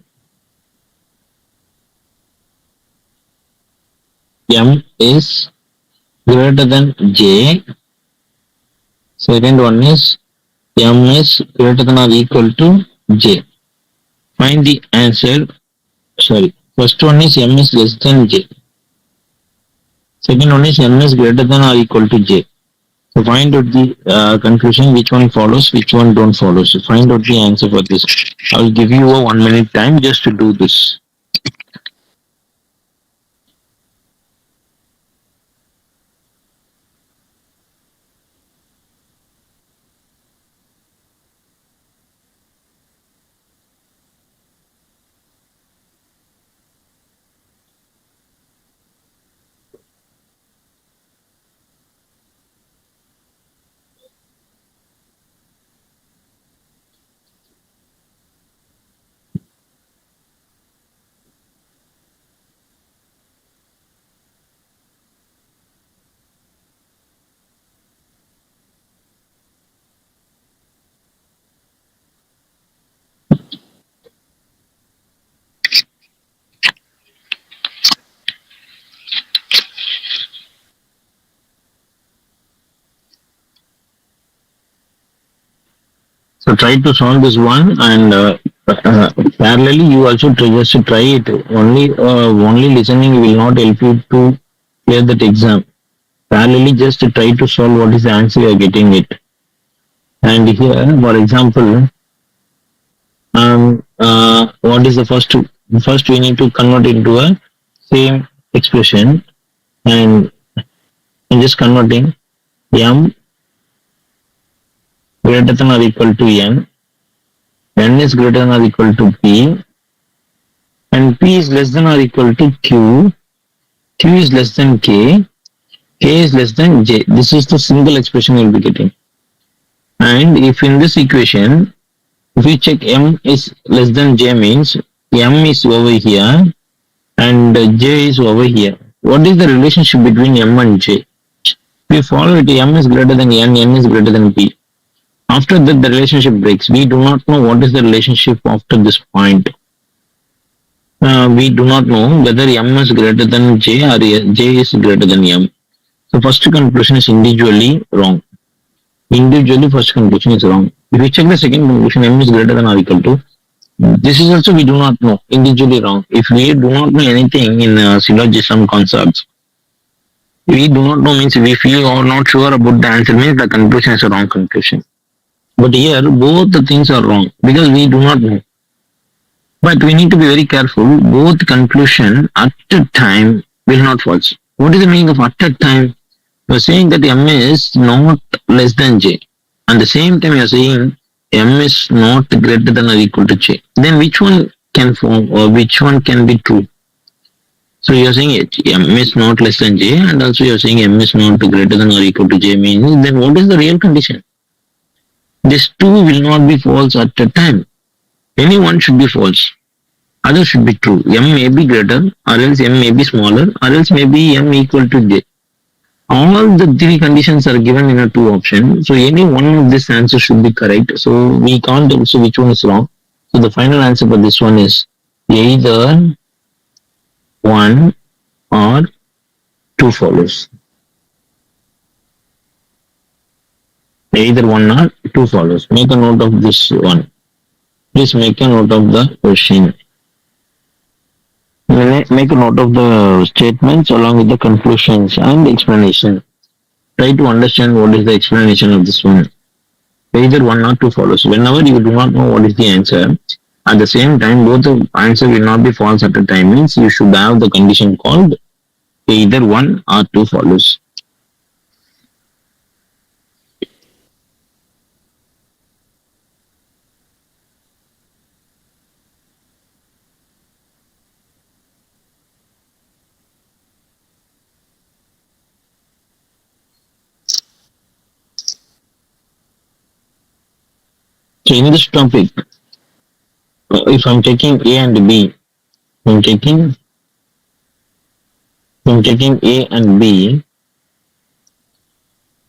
M is greater than J. Second one is M is greater than or equal to J. Find the answer. Sorry. First one is M is less than J. Second one is M is greater than or equal to J. So find out the conclusion, which one follows, which one don't follow. So find out the answer for this. I will give you a 1 minute time just to do this. So try to solve this one, and parallelly you also just try it. Only listening will not help you to clear that exam. Parallelly just try to solve what is the answer you are getting it. And here, for example, what is the first? First we need to convert into a same expression, and I'm just converting M greater than or equal to N. N is greater than or equal to P. And P is less than or equal to Q. Q is less than K. K is less than J. This is the single expression you'll be getting. And if in this equation, If we check M is less than J means M is over here and J is over here. What is the relationship between M and J? We follow it, M is greater than N is greater than P. After that, the relationship breaks. We do not know what is the relationship after this point. We do not know whether M is greater than J or J is greater than M. So first conclusion is individually wrong. Individually, first conclusion is wrong. If we check the second conclusion, M is greater than or equal to, this is also we do not know, individually wrong. If we do not know anything in syllogism concepts, we do not know means we feel or not sure about the answer means the conclusion is a wrong conclusion. But here both the things are wrong because we do not know. But we need to be very careful. Both conclusion at a time will not false. What is the meaning of at a time? You are saying that M is not less than J. At the same time, you are saying M is not greater than or equal to J. Then which one can form or which one can be true? So you are saying M is not less than J, and also you are saying M is not greater than or equal to J means then what is the real condition? These two will not be false at a time. Any one should be false. Other should be true. M may be greater, or else M may be smaller, or else maybe M equal to J. All the three conditions are given in a two option. So any one of these answers should be correct. So we can't also which one is wrong. So the final answer for this one is either one or two follows. Either one or two follows. Make a note of this one. Please make a note of the question. Make a note of the statements along with the conclusions and the explanation. Try to understand what is the explanation of this one. Either one or two follows. Whenever you do not know what is the answer, at the same time, both the answer will not be false at a time. Means you should have the condition called either one or two follows. So in this topic, if I'm taking A and B, I'm taking A and B,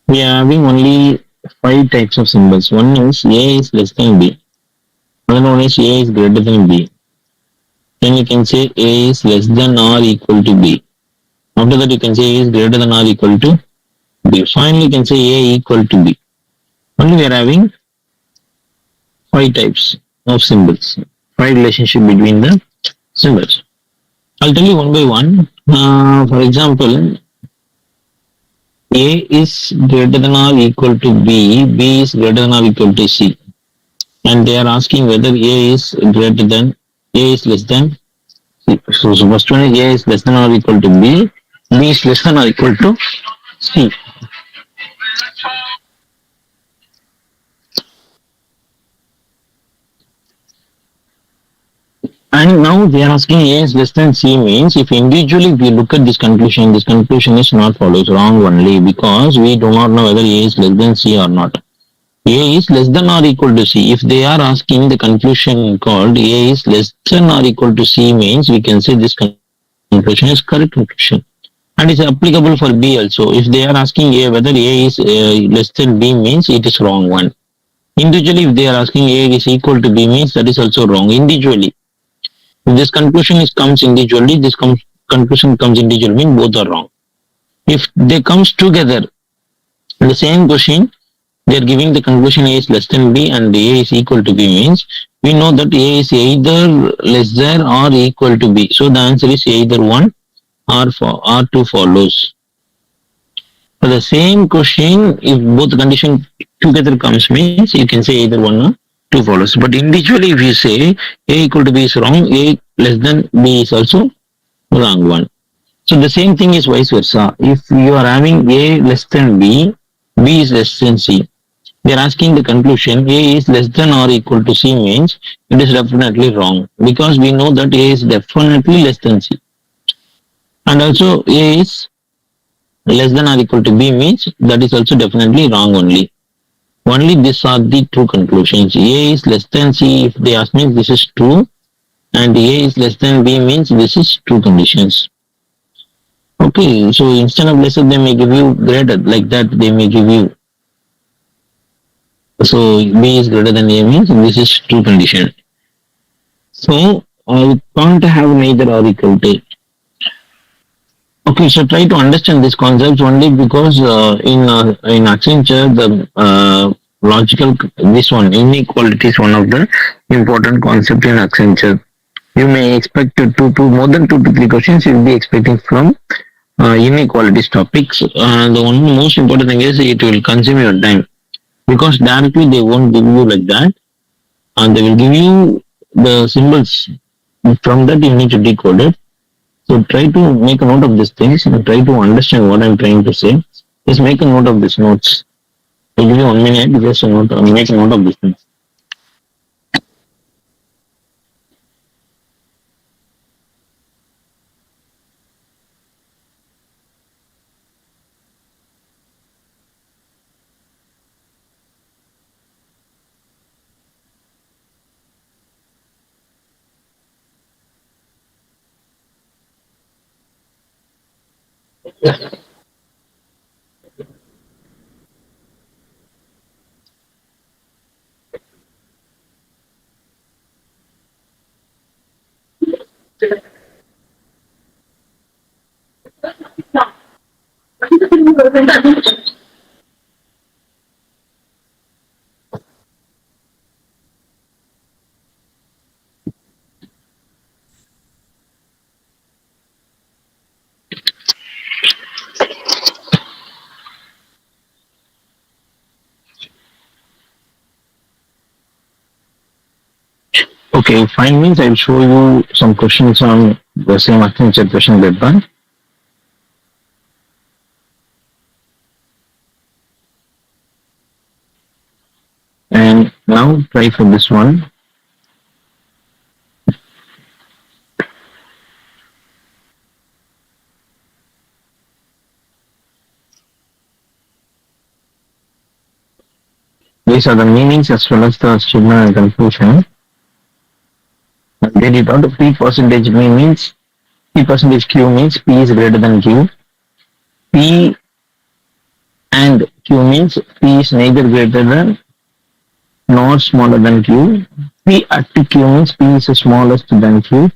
we are having only 5 types of symbols. One is A is less than B. Another one is A is greater than B. Then you can say A is less than or equal to B. After that you can say A is greater than or equal to B. Finally you can say A equal to B. Only we are having 5 types of symbols. 5 relationship between the symbols. I'll tell you one by one. For example, A is greater than or equal to B, B is greater than or equal to C. And they are asking whether A is greater than, A is less than C. So first one is A is less than or equal to B, B is less than or equal to C. And now they are asking A is less than C means if individually we look at this conclusion is not follows, wrong only because we do not know whether A is less than C or not. A is less than or equal to C. If they are asking the conclusion called A is less than or equal to C means we can say this conclusion is correct conclusion. And it's applicable for B also. If they are asking A whether A is less than B means it is wrong one. Individually if they are asking A is equal to B means that is also wrong individually. If this conclusion comes individually, this conclusion comes individually, means both are wrong. If they comes together, in the same question, they are giving the conclusion A is less than B and A is equal to B means, we know that A is either less than or equal to B. So the answer is either 1 or 2 follows. For the same question, if both conditions together comes means, you can say either 1 or 2 follows. But individually if you say A equal to B is wrong, A less than B is also wrong one. So the same thing is vice versa. If you are having A less than B, B is less than C. They are asking the conclusion A is less than or equal to C means it is definitely wrong because we know that A is definitely less than C. And also A is less than or equal to B means that is also definitely wrong only. Only these are the true conclusions. A is less than C if they ask me this is true, and A is less than B means this is true conditions. Okay, so instead of lesser they may give you greater, like that they may give you. So B is greater than A means this is true condition. So I can't have neither or equal to. Okay, so try to understand this concept only because in Accenture the logical this one inequality is one of the important concept in Accenture. You may expect to more than 2 to 3 questions you'll be expecting from inequalities topics. The only most important thing is it will consume your time because directly they won't give you like that, and they will give you the symbols. From that you need to decode it. So try to make a note of these things and try to understand what I'm trying to say. Just make a note of these notes. I'll give you 1 minute, just make a note of these things. Okay, fine means I'll show you some questions on the same Accenture question paper. And now try for this one. These are the meanings as well as the statement and conclusion. And then you got the P percentage P means P percentage Q means P is greater than Q. P and Q means P is neither greater than nor smaller than Q. P at Q means P is smallest than Q.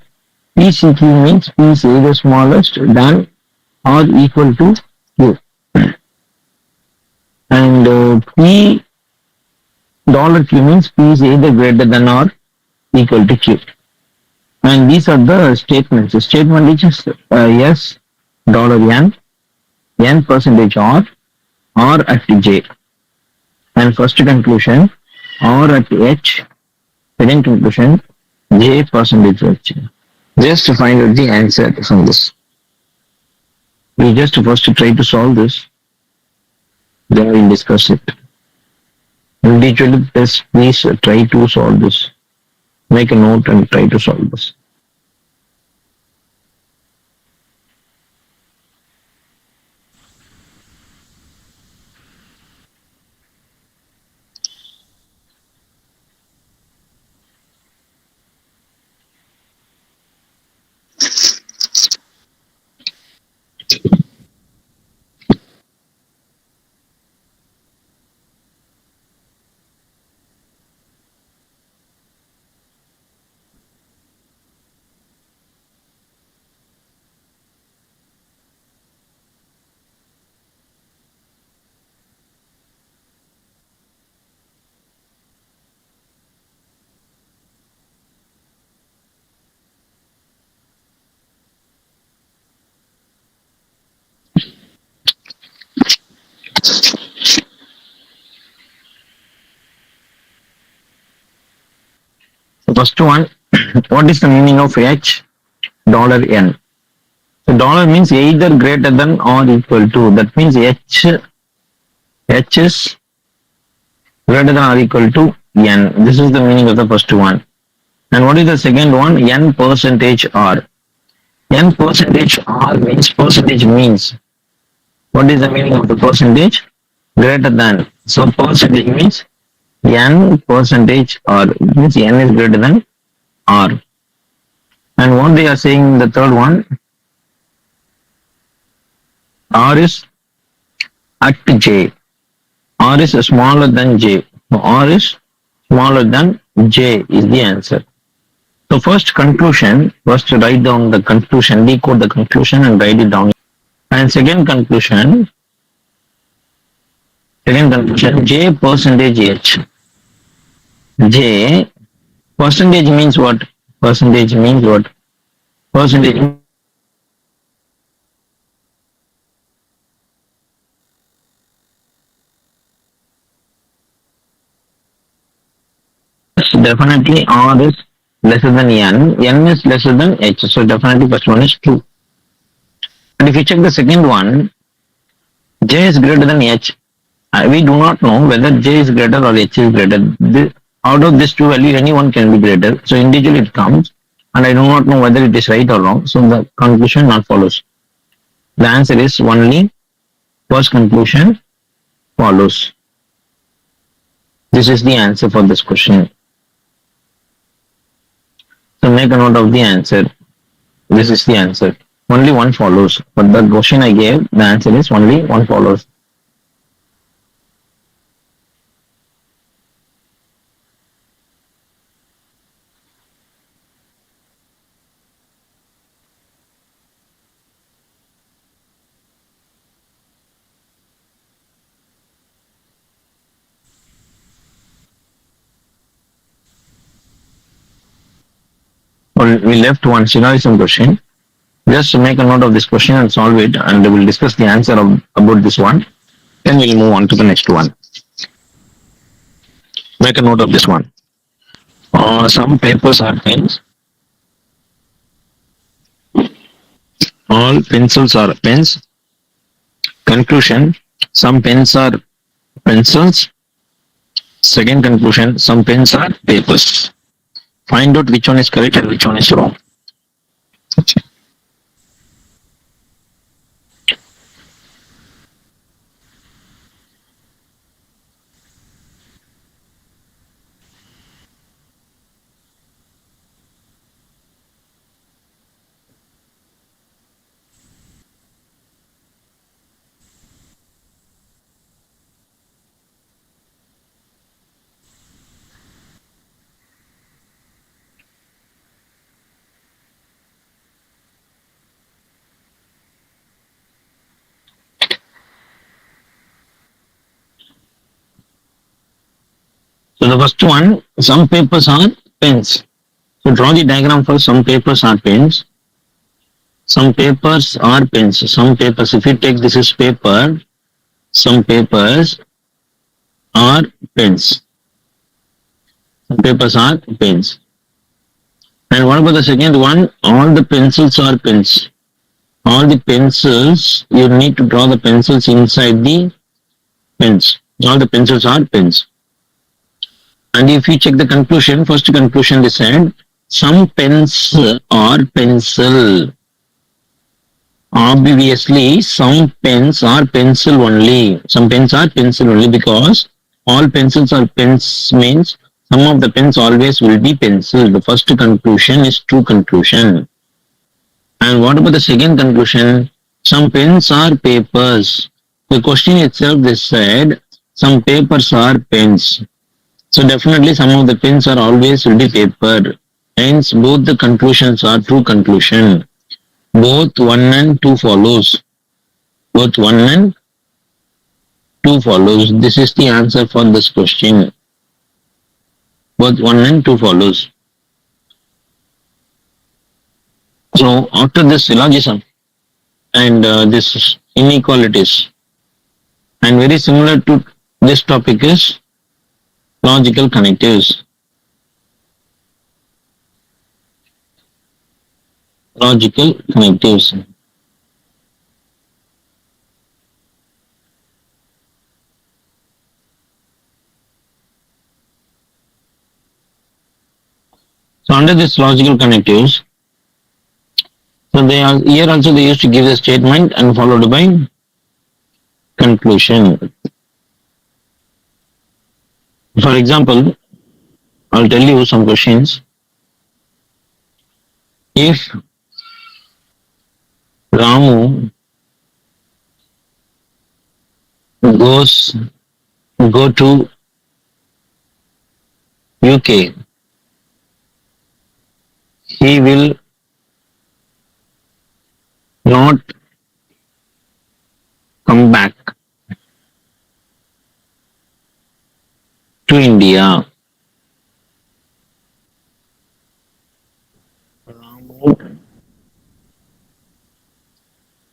PCQ means P is either smallest than or equal to Q. And P dollar Q means P is either greater than or equal to Q. And these are the statements. The statement is just yes, dollar N, N percentage R at J. And first conclusion, R at H, second conclusion, J percentage H. Just to find out the answer from this. We just first try to solve this, then we'll discuss it. Individually, please try to solve this. Make a note and try to solve this. First one, what is the meaning of H dollar N? So dollar means either greater than or equal to. That means H is greater than or equal to N. This is the meaning of the first one. And what is the second one? N percentage R. N percentage R means percentage means. What is the meaning of the percentage? Greater than. So percentage means n percentage or means n is greater than r. And what they are saying in the third one, r is at j. R is smaller than j. So R is smaller than j is the answer. So first conclusion, first write down the conclusion, decode the conclusion and write it down. And second conclusion, j percentage h. J percentage means what? Percentage means what? Percentage definitely R is lesser than n is lesser than h. So definitely first one is true. And if you check the second one, j is greater than h. We do not know whether j is greater or h is greater. Out of this two values, any one can be greater. So individually it comes, and I do not know whether it is right or wrong. So the conclusion not follows. The answer is only first conclusion follows. This is the answer for this question. So make a note of the answer. This is the answer. Only one follows. But the question I gave, the answer is only one follows. We left one syllogism question. Just make a note of this question and solve it, and we will discuss the answer about this one. Then we'll move on to the next one. Make a note of this one. Some papers are pens. All pencils are pens. Conclusion, some pens are pencils. Second conclusion, some pens are papers. Find out which one is correct and which one is wrong. So the first one, some papers are pens. So draw the diagram for some papers are pens. Some papers are pens. Some papers, if you take this is paper, some papers are pens. Some papers are pens. And what about the second one? All the pencils are pens. All the pencils, you need to draw the pencils inside the pens. All the pencils are pens. And if you check the conclusion, first conclusion they said, some pens are pencil. Obviously, some pens are pencil only. Some pens are pencil only because all pencils are pens means some of the pens always will be pencil. The first conclusion is true conclusion. And what about the second conclusion? Some pens are papers. The question itself they said, some papers are pens. So definitely some of the pens are always will be paper. Hence both the conclusions are true conclusion. Both 1 and 2 follows. Both 1 and 2 follows. This is the answer for this question. Both 1 and 2 follows. So after this syllogism and this inequalities, and very similar to this topic is logical connectives. Logical connectives. So under this logical connectives, so they are here also they used to give the statement and followed by conclusion. For example, I'll tell you some questions. If Ramu goes go to UK, he will not come back to India. Ramu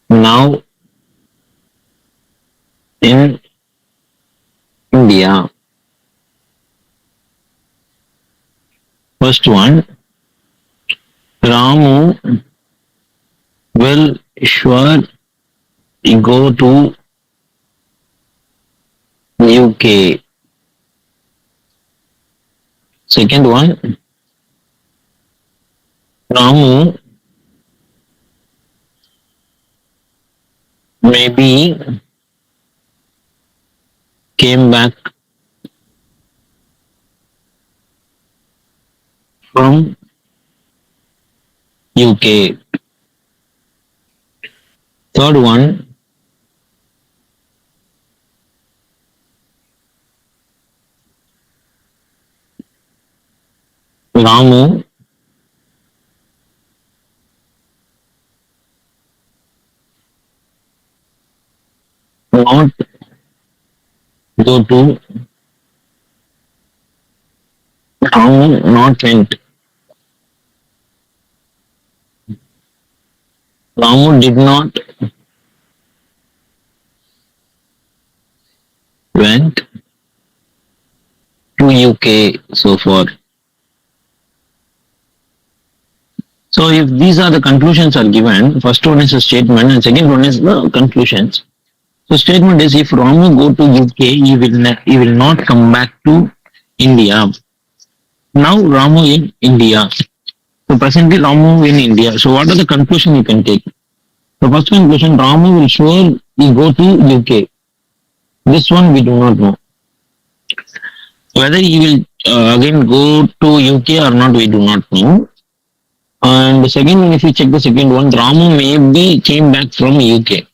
now in India. First one, Ramu will sure go to UK. Second one, Ramu maybe came back from UK. Third one, Ramu not go to Ramu not went. Ramu did not went to UK so far. So if these are the conclusions are given, first one is a statement and second one is the conclusions. So statement is if Ramu go to UK, he will not come back to India. Now Ramu in India. So presently Ramu in India. So what are the conclusion you can take? The first conclusion, Ramu will sure he go to UK. This one we do not know. Whether he will again go to UK or not, we do not know. And the second one, if you check the second one, Ramu maybe came back from UK.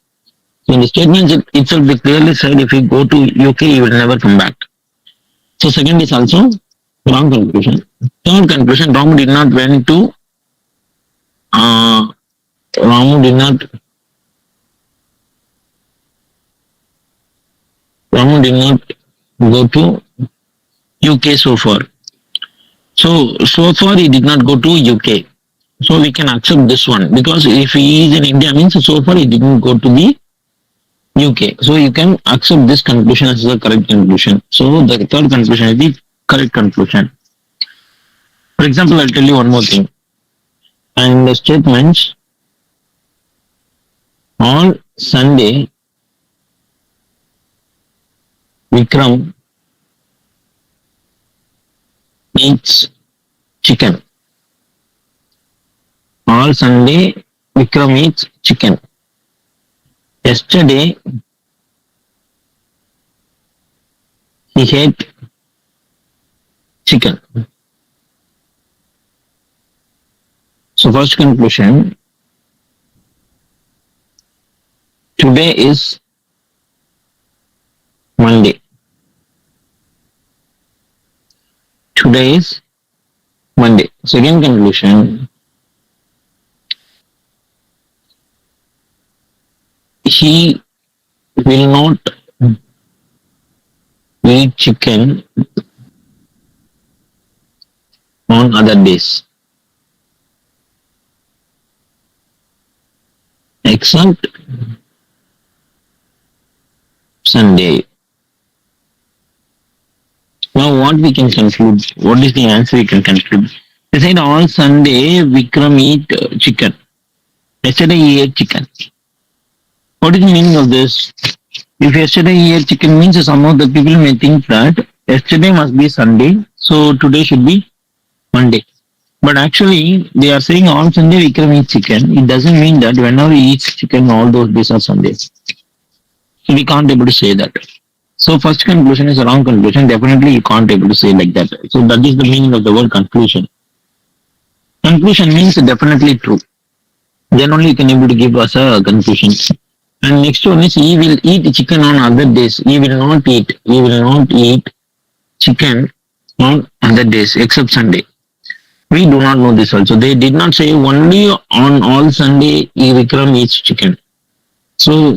So in the statement itself, they clearly said if he go to UK, he will never come back. So second is also wrong conclusion. Third conclusion, Ramu did not went to Ramu did not go to UK so far. So far he did not go to UK. So we can accept this one because if he is in India means so far he didn't go to the UK. So you can accept this conclusion as the correct conclusion. So the third conclusion is the correct conclusion. For example, I'll tell you one more thing. And the statements on Sunday, Vikram eats chicken. All Sunday, Vikram eats chicken. Yesterday, he ate chicken. So first conclusion, today is Monday. Today is Monday. Second conclusion, he will not eat chicken on other days except Sunday. Now what we can conclude? What is the answer we can conclude? They said all Sunday Vikram eat chicken. Yesterday he ate chicken. What is the meaning of this? If yesterday he ate chicken means some of the people may think that yesterday must be Sunday, so today should be Monday. But actually, they are saying all Sunday Vikram eats chicken. It doesn't mean that whenever he eats chicken, all those days are Sundays. So we can't able to say that. So first conclusion is a wrong conclusion. Definitely you can't able to say like that. So that is the meaning of the word conclusion. Conclusion means definitely true. Then only you can able to give us a conclusion. And next one is he will eat chicken on other days. He will not eat. He will not eat chicken on other days except Sunday. We do not know this also. They did not say only on all Sunday Vikram eats chicken. So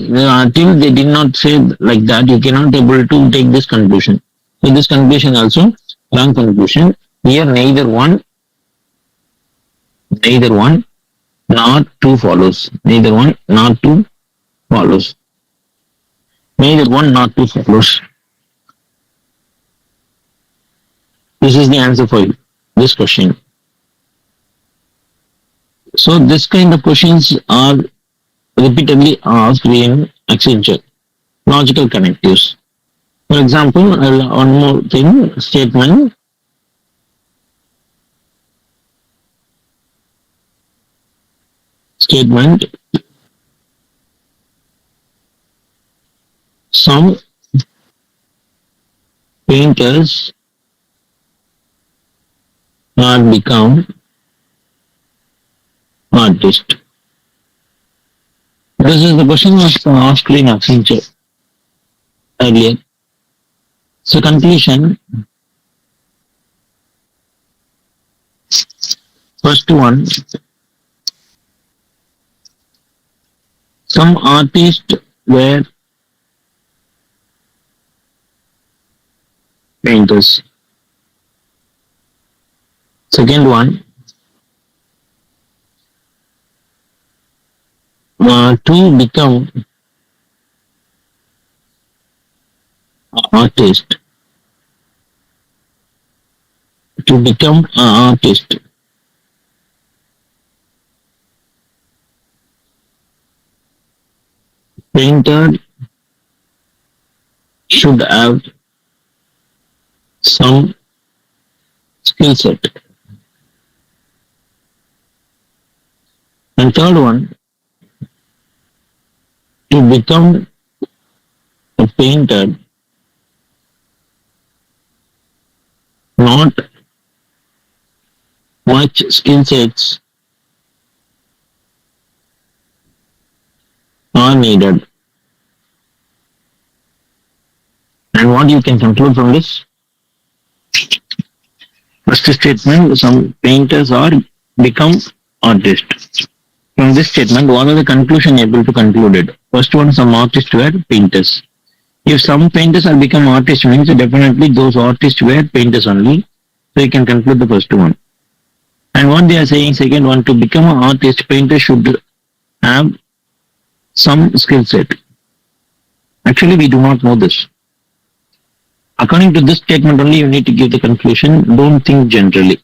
till they did not say like that, you cannot able to take this conclusion. So this conclusion also wrong conclusion. Here neither one, nor two follows. Neither one, nor two follows. Neither one, nor two follows. This is the answer for this question. So this kind of questions are repeatedly asked in Accenture. Logical connectives. For example, one more thing, statement. Some painters are become artists. This is the question was asked in Accenture earlier. So conclusion, first one, some artists were painters. Second one, to become artist, painter should have some skill set. And third one, to become a painter, not much skill sets are needed. And what you can conclude from this? First statement, some painters are become artists. From this statement, what are the conclusion able to conclude it? First one, some artists were painters. If some painters are become artists, means definitely those artists were painters only. So you can conclude the first one. And what they are saying, second one, to become an artist, painter should have some skill set. Actually, we do not know this. According to this statement only, you need to give the conclusion. Don't think generally.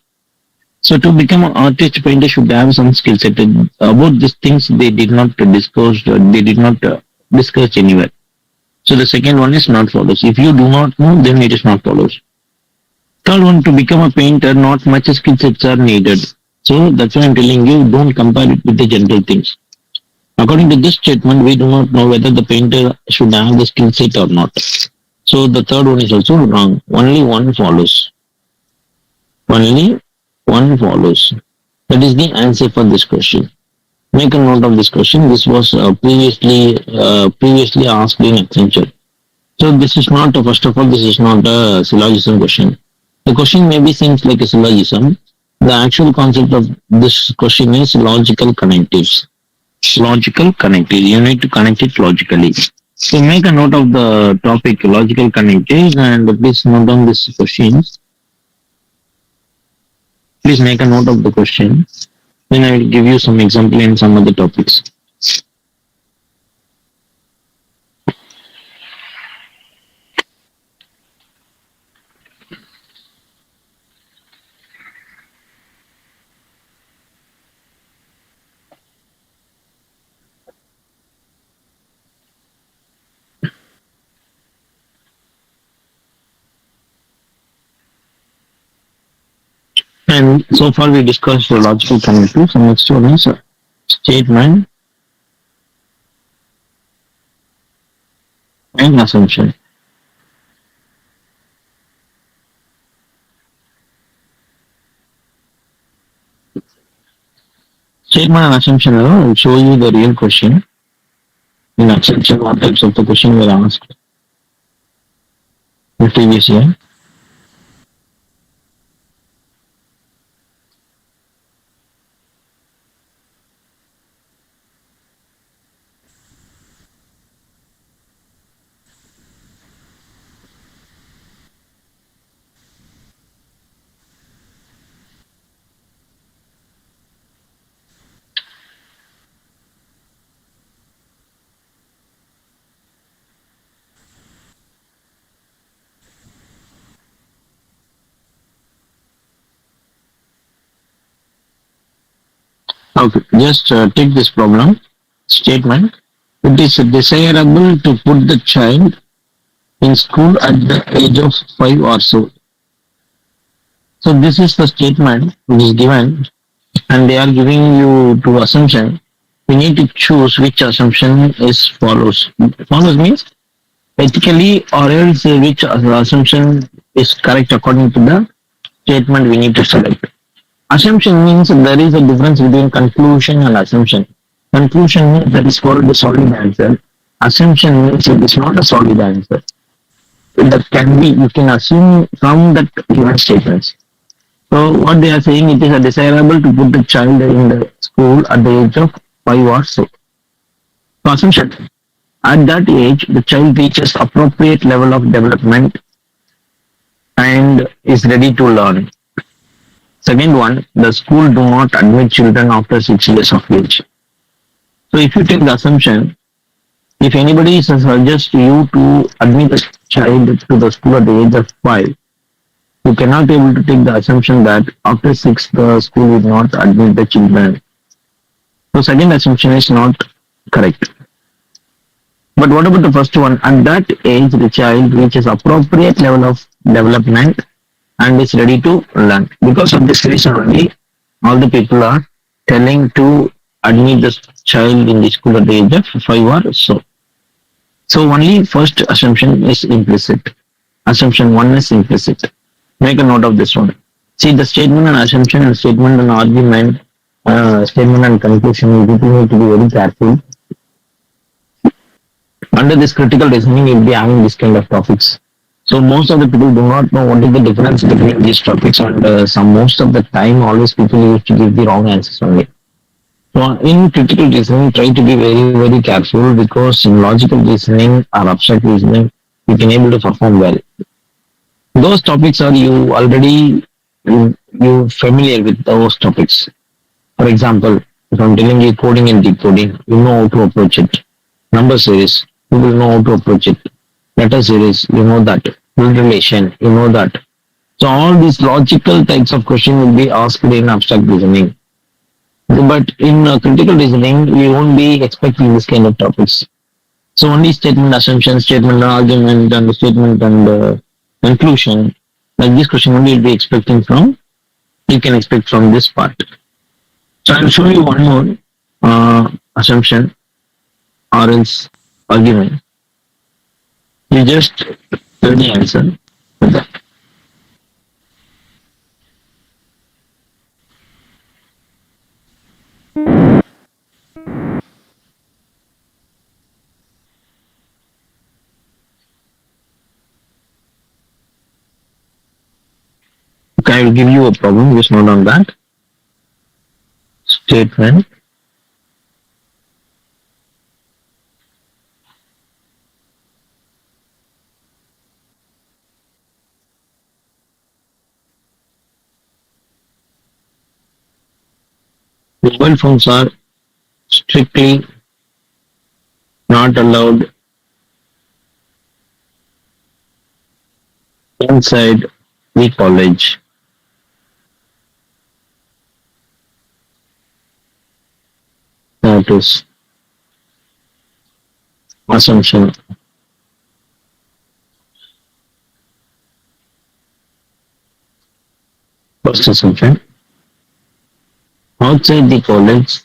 So to become an artist, painter should have some skill set. About these things, they did not discuss. They did not discuss anywhere. So the second one is not follows. If you do not know, then it is not follows. Third one, to become a painter, not much skill sets are needed. So that's why I'm telling you, don't compare it with the general things. According to this statement, we do not know whether the painter should have the skill set or not. So the third one is also wrong. Only one follows. Only one follows. That is the answer for this question. Make a note of this question. This was previously asked in Accenture. So this is not, first of all, this is not a syllogism question. The question maybe seems like a syllogism. The actual concept of this question is logical connectives. Logical connectives. You need to connect it logically. So make a note of the topic logical connectives and please note down this question. Please make a note of the question. Then I will give you some example in some other topics. And so far we discussed the logical connectives. And next one is statement and assumption. Statement and assumption will show you the real question. In assumption, what types of the question were asked in the previous year. Okay, just take this problem statement. It is desirable to put the child in school at the age of 5 or so. So this is the statement which is given, and they are giving you two assumption. We need to choose which assumption is follows. Follows means ethically, or else which assumption is correct according to the statement we need to select. Assumption means there is a difference between conclusion and assumption. Conclusion means that is called the solid answer. Assumption means it is not a solid answer. That can be, you can assume from that given statements. So what they are saying, it is a desirable to put the child in the school at the age of 5 or so. So assumption, at that age, the child reaches appropriate level of development and is ready to learn. Second one, the school do not admit children after 6 years of age. So if you take the assumption, if anybody suggests you to admit a child to the school at the age of 5, you cannot be able to take the assumption that after 6 the school will not admit the children. So second assumption is not correct. But what about the first one? At that age, the child reaches appropriate level of development and is ready to learn. Because of this reason only, all the people are telling to admit the child in the school at the age of 5 or so. So only first assumption is implicit. Assumption 1 is implicit. Make a note of this one. See, the statement and assumption and statement and argument, statement and conclusion, you need to be very careful. Under this critical reasoning, you'll be having this kind of topics. So most of the people do not know what is the difference between these topics, and most of the time, always people used to give the wrong answers only. So in critical reasoning, try to be very careful, because in logical reasoning or abstract reasoning, you can able to perform well. Those topics are you already you familiar with those topics. For example, if I'm telling you coding and decoding, you know how to approach it. Number series, you will know how to approach it. Letter series, you know that. Field relation, you know that. So all these logical types of question will be asked in abstract reasoning. But in critical reasoning, we won't be expecting this kind of topics. So only statement, assumption, statement, argument, and statement and conclusion, like this question only will be expecting from, you can expect from this part. So I'll show you one more assumption or else argument. You just tell the answer with that. Okay, I will give you a problem, just note on that. Statement. Mobile phones are strictly not allowed inside the college. That is assumption. First assumption. Outside the college,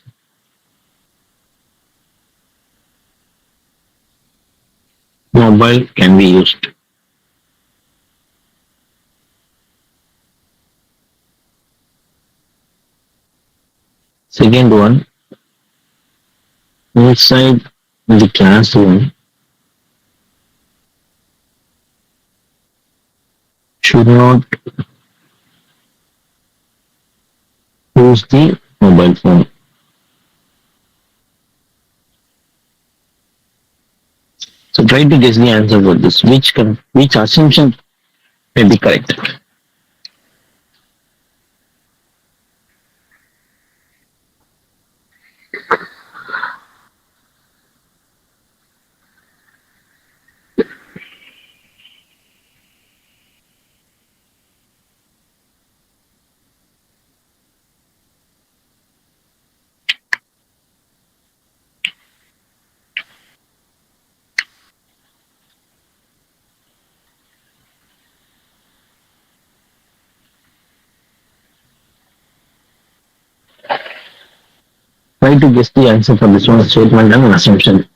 mobile can be used. Second one, inside the classroom should not use the mobile phone. So try to guess the answer for this. Which assumption may be correct? Try to guess the answer for this one statement and an assumption.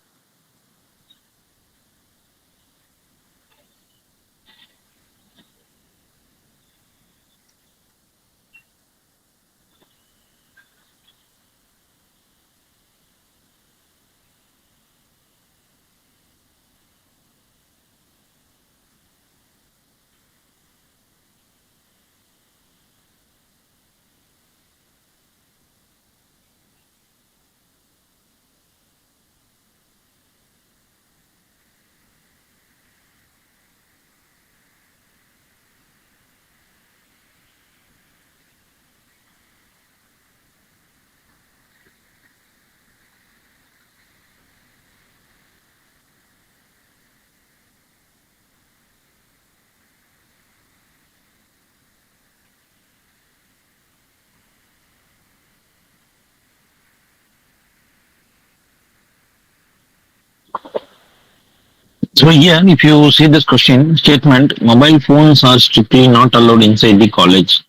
So here, if you see this question statement, mobile phones are strictly not allowed inside the college.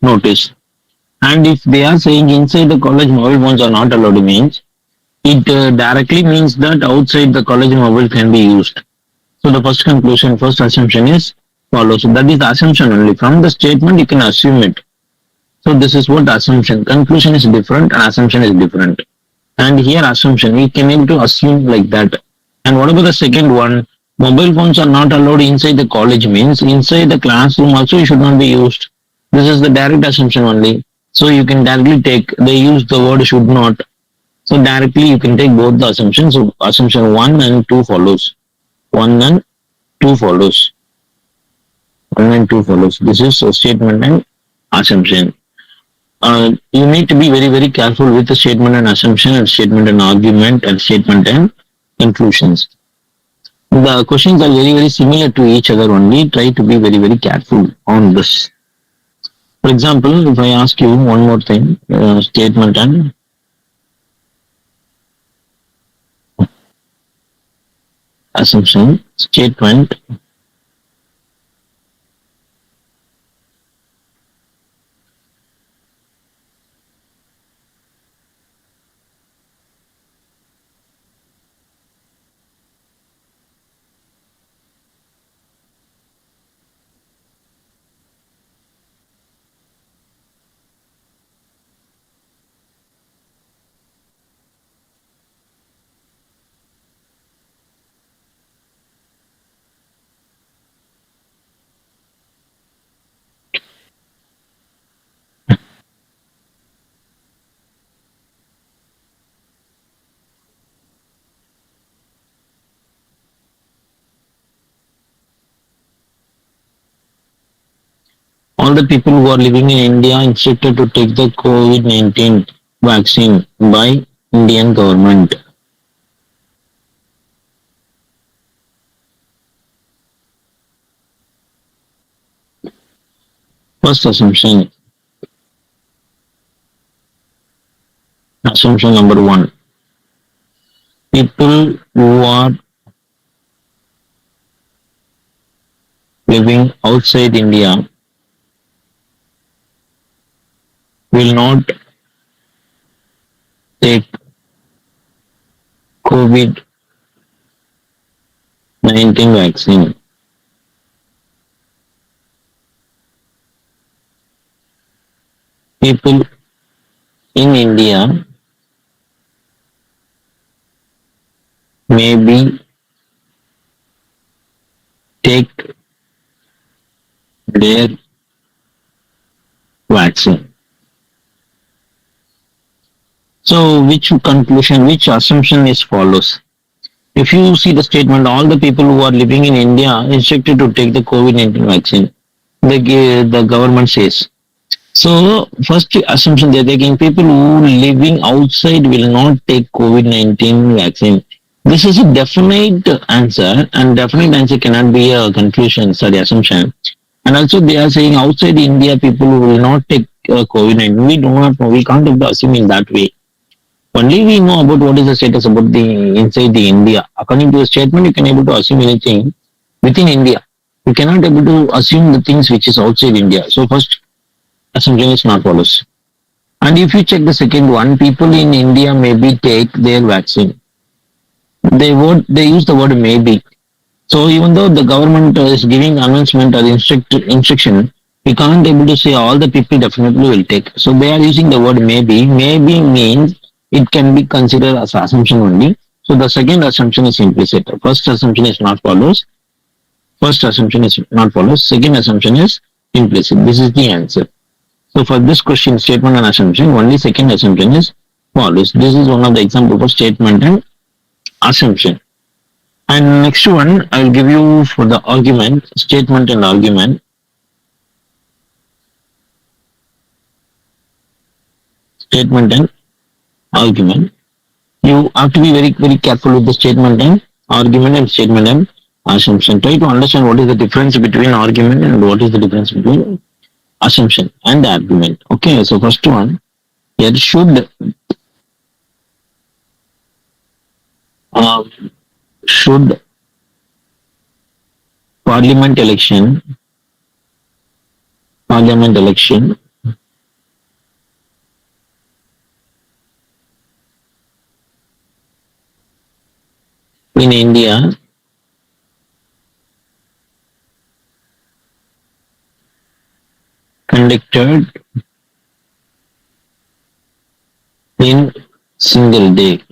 Notice. And if they are saying inside the college mobile phones are not allowed means, it directly means that outside the college mobile can be used. So the first conclusion, first assumption is follows. So that is the assumption only. From the statement, you can assume it. So this is what assumption. Conclusion is different and assumption is different. And here assumption, we can able to assume like that. And what about the second one? Mobile phones are not allowed inside the college means inside the classroom also it should not be used. This is the direct assumption only. So you can directly take, they use the word should not. So directly you can take both the assumptions. So assumption 1 and 2 follows. 1 and 2 follows. 1 and 2 follows. This is a statement and assumption. You need to be very, very careful with the statement and assumption and statement and argument and statement and conclusions. The questions are very, very similar to each other only. Try to be very, very careful on this. For example, if I ask you one more thing, statement and assumption, statement, all the people who are living in India instructed to take the COVID-19 vaccine by Indian government. First assumption. Assumption number 1. People who are living outside India will not take COVID-19 vaccine. People in India maybe take their vaccine. So which conclusion, which assumption is follows? If you see the statement, all the people who are living in India are instructed to take the COVID-19 vaccine. The government says. So first assumption they're taking, people who living outside will not take COVID-19 vaccine. This is a definite answer, and definite answer cannot be a conclusion, sorry, assumption. And also they are saying outside India people will not take COVID-19. We do not know. We can't assume in that way. Only we know about what is the status about the inside the India. According to the statement, you can able to assume anything within India. You cannot able to assume the things which is outside India. So first assumption is not follows. And if you check the second one, people in India maybe take their vaccine. They use the word maybe. So even though the government is giving announcement or instruction, we can't able to say all the people definitely will take. So they are using the word maybe. Maybe means it can be considered as assumption only. So the second assumption is implicit. First assumption is not follows. First assumption is not follows. Second assumption is implicit. This is the answer. So for this question, statement and assumption, only second assumption is follows. This is one of the example for statement and assumption. And next one, I will give you for the argument, statement and argument. Statement and argument. You have to be very, very careful with the statement and argument and statement and assumption. Try to understand what is the difference between argument and what is the difference between assumption and argument. Okay, so first one, here should parliament election in India conducted in single day.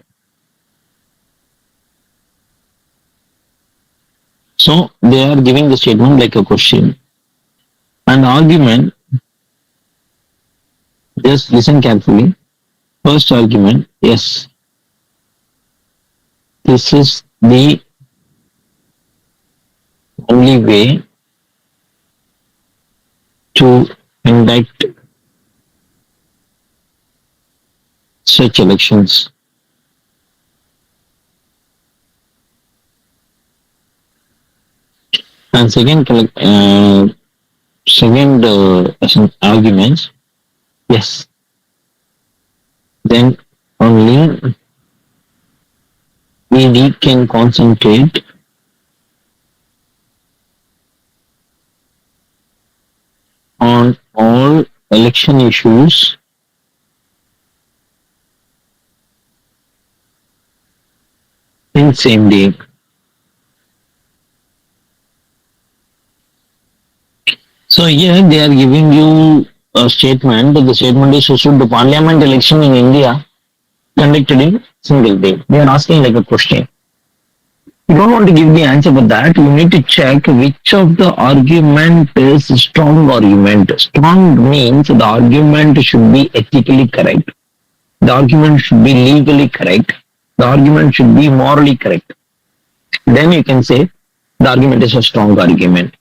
So they are giving the statement like a question. An argument, just listen carefully. First argument, yes, this is the only way to conduct such elections. And second arguments, yes, then only we can concentrate on all election issues in same day. So here they are giving you a statement. The statement is should the parliament election in India conducted in single day. They are asking like a question. You don't want to give the answer for that. You need to check which of the argument is strong argument. Strong means the argument should be ethically correct. The argument should be legally correct. The argument should be morally correct. Then you can say the argument is a strong argument.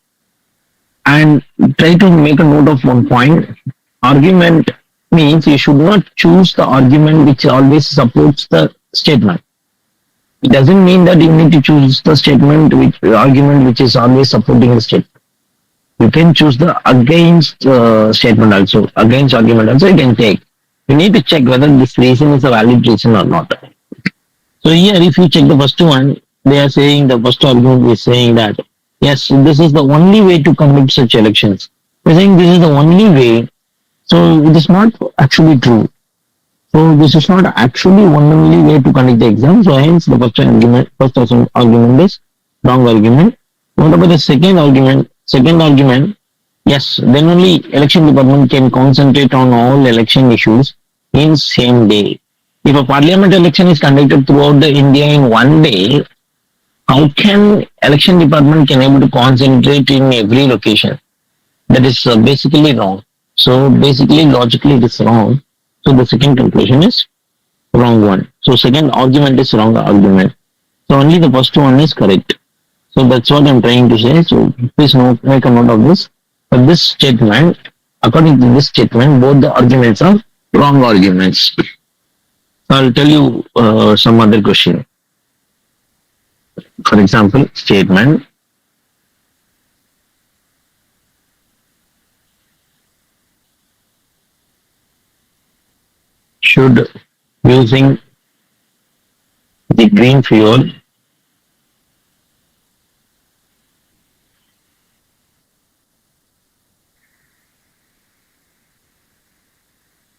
And try to make a note of one point. Argument means you should not choose the argument which always supports the statement. It doesn't mean that you need to choose the argument which is always supporting the statement. You can choose the against statement also, against argument also you can take. You need to check whether this reason is a valid reason or not. So here if you check the first one, they are saying the first argument is saying that yes, this is the only way to conduct such elections. We're saying this is the only way. So it is not actually true. So this is not actually only way to conduct the exam. So hence the first argument is wrong argument. What about the second argument? Second argument, yes, then only election department can concentrate on all election issues in same day. If a parliament election is conducted throughout the India in one day, how can election department can able to concentrate in every location? That is basically wrong. So basically logically it is wrong. So the second conclusion is wrong one. So second argument is wrong argument. So only the first one is correct. So that's what I'm trying to say. So please note, make a note of this. But this statement, according to this statement, both the arguments are wrong arguments. I'll tell you some other question. For example, statement. Should using the green fuel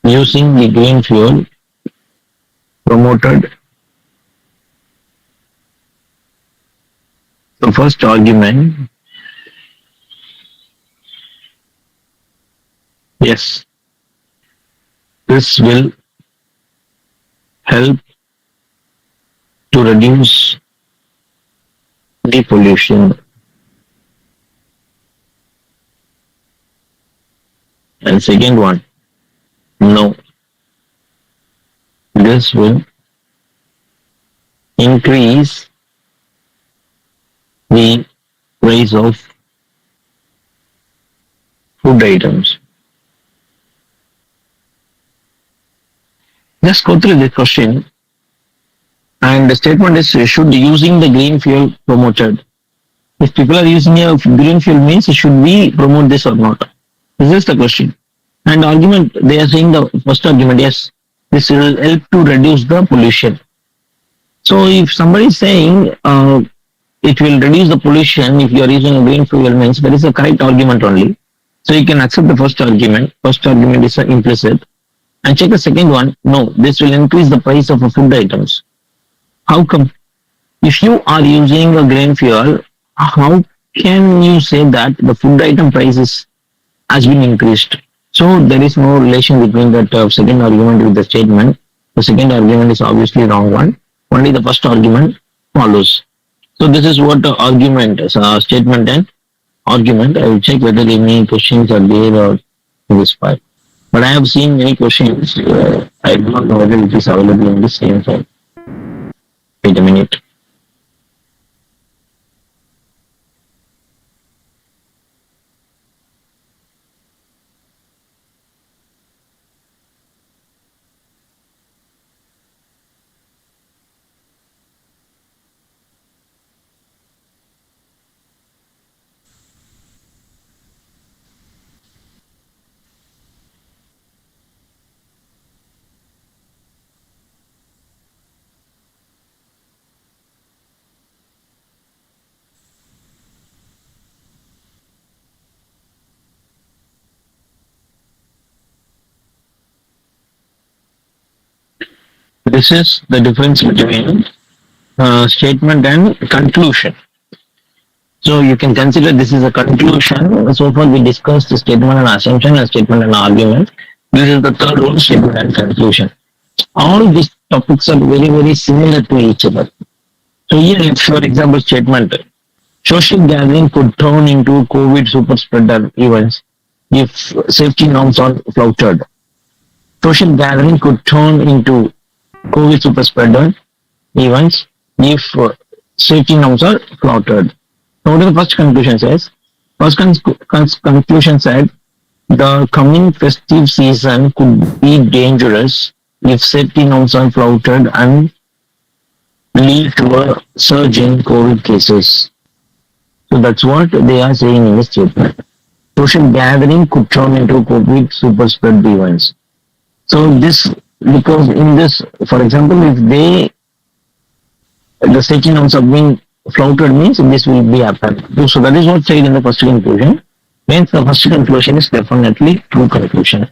using the green fuel promoted. The first argument, yes, this will help to reduce the pollution. And second one, no, this will increase the price of food items. Just go through the question, and the statement is should using the green fuel promoted. If people are using a green fuel means should we promote this or not? This is the question. And argument, they are saying the first argument, yes, this will help to reduce the pollution. So if somebody is saying it will reduce the pollution if you are using a green fuel means that is a correct argument only. So you can accept the first argument. First argument is implicit. And check the second one. No, this will increase the price of food items. How come? If you are using a green fuel, how can you say that the food item prices has been increased? So there is no relation between that second argument with the statement. The second argument is obviously wrong one. Only the first argument follows. So this is what the argument is, statement and argument. I will check whether any questions are there or in this part. But I have seen many questions. I do not know whether it is available in the same file. Wait a minute. This is the difference between statement and conclusion. So you can consider this is a conclusion. So far we discussed the statement and assumption and statement and argument. This is the third one, statement and conclusion. All these topics are very similar to each other. So here if for example statement, social gathering could turn into COVID super spreader events if safety norms are flouted. Social gathering could turn into COVID super spreader events if safety norms are flouted. So what the first conclusion says? First conclusion said the coming festive season could be dangerous if safety norms are flouted and lead to a surge in COVID cases. So that's what they are saying in the statement. Social gathering could turn into COVID super spread events. So this, because in this, for example, if the safety norms are being flouted means this will be happened. So that is what said in the first conclusion. Means the first conclusion is definitely true conclusion.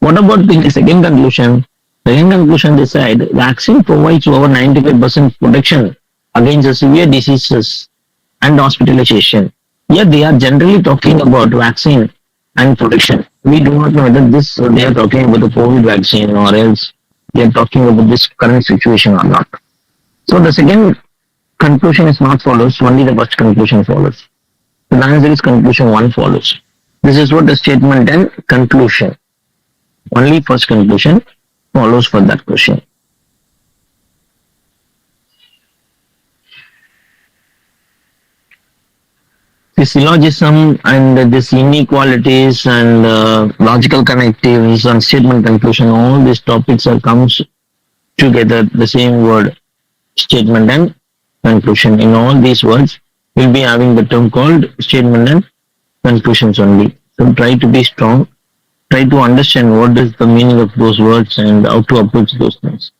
What about the second conclusion? The second conclusion they said vaccine provides over 95% protection against severe diseases and hospitalization. Here they are generally talking about vaccine and protection. we do not know whether this they are talking about the COVID vaccine or else they are talking about this current situation or not. So the second conclusion is not follows, only the first conclusion follows. So the answer is conclusion one follows. This is what the statement and conclusion. Only first conclusion follows for that question. The syllogism and this inequalities and logical connectives and statement conclusion, all these topics are comes together the same word, statement and conclusion. In all these words, we'll be having the term called statement and conclusions only. So try to be strong, try to understand what is the meaning of those words and how to approach those things.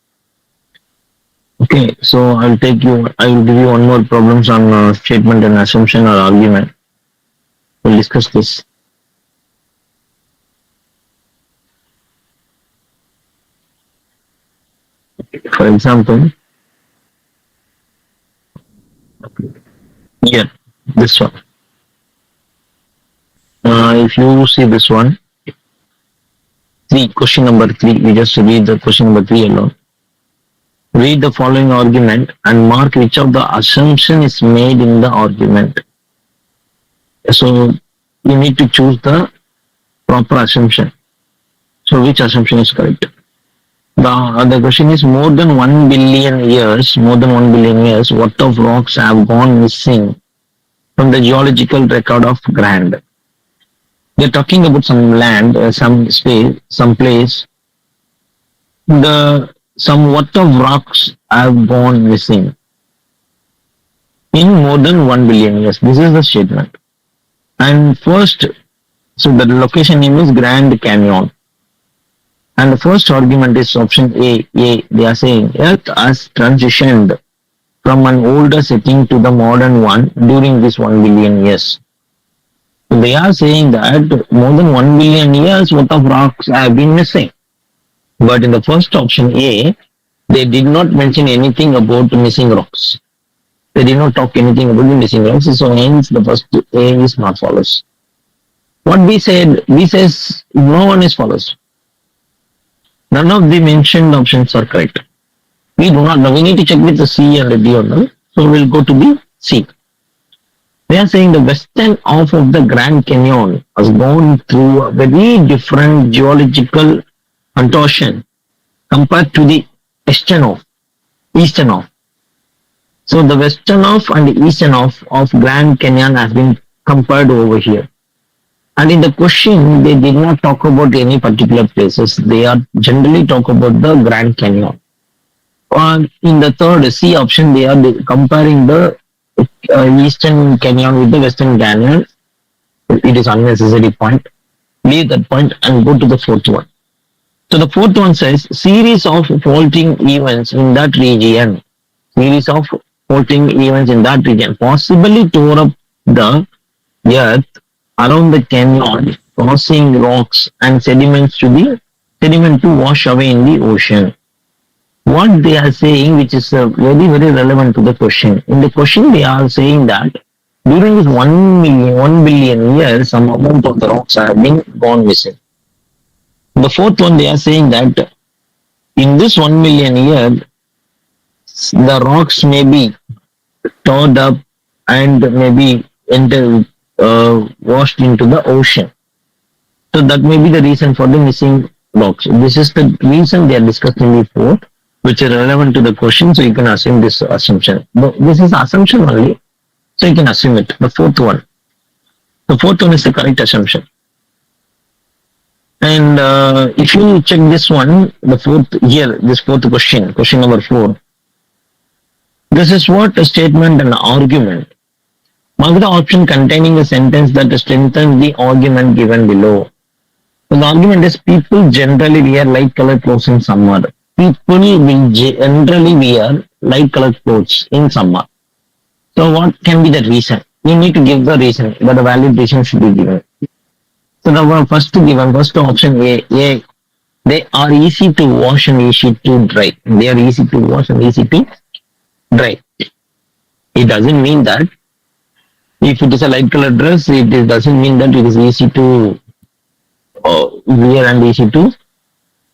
Okay, so I will give you one more problems on statement and assumption or argument. We'll discuss this. For example, here, this one. If you see this one, question number 3, we just read the question number 3 alone. Read the following argument and mark which of the assumption is made in the argument. So you need to choose the proper assumption. So which assumption is correct? The question is more than 1 billion years, what of rocks have gone missing from the geological record of Grand? They're talking about some land, some space, some place. What of rocks have gone missing in more than 1 billion years. This is the statement. And first, so the location name is Grand Canyon. And the first argument is option A. They are saying Earth has transitioned from an older setting to the modern one during this 1 billion years. So they are saying that more than 1 billion years worth of rocks have been missing. But in the first option A, they did not mention anything about missing rocks. They did not talk anything about the missing rocks. So hence the first A is not follows. What we said, we says no one is follows. None of the mentioned options are correct. We do not know. We need to check with the C and the D or no. So we'll go to the C. They are saying the western half of the Grand Canyon has gone through a very different geological contortion compared to the eastern half. So the western half and the eastern half of Grand Canyon has been compared over here. And in the question, they did not talk about any particular places. They are generally talk about the Grand Canyon. In the third C option, they are comparing the Eastern Canyon with the Western Canyon. It is unnecessary point. Leave that point and go to the fourth one. So the fourth one says series of faulting events in that region. Possibly tore up the earth around the canyon, causing rocks and sediment to wash away in the ocean. What they are saying, which is very, very relevant to the question. In the question, they are saying that during this 1 billion years, some amount of the rocks have been gone missing. The fourth one, they are saying that in this 1 million years, the rocks may be torn up and maybe washed into the ocean. So that may be the reason for the missing rocks. This is the reason they are discussing before, which is relevant to the question. So you can assume this assumption. But this is assumption only, so you can assume it. The fourth one is the correct assumption. And if you check this one, this fourth question number 4. This is what a statement and argument. Mark the option containing a sentence that strengthens the argument given below. So the argument is people generally wear light colored clothes in summer. People will generally wear light colored clothes in summer. So what can be the reason? You need to give the reason, but a valid reason should be given. So the first option A, they are easy to wash and easy to dry. They are easy to wash and easy to dry. It doesn't mean that if it is a light colored dress, it doesn't mean that it is easy to wear and easy to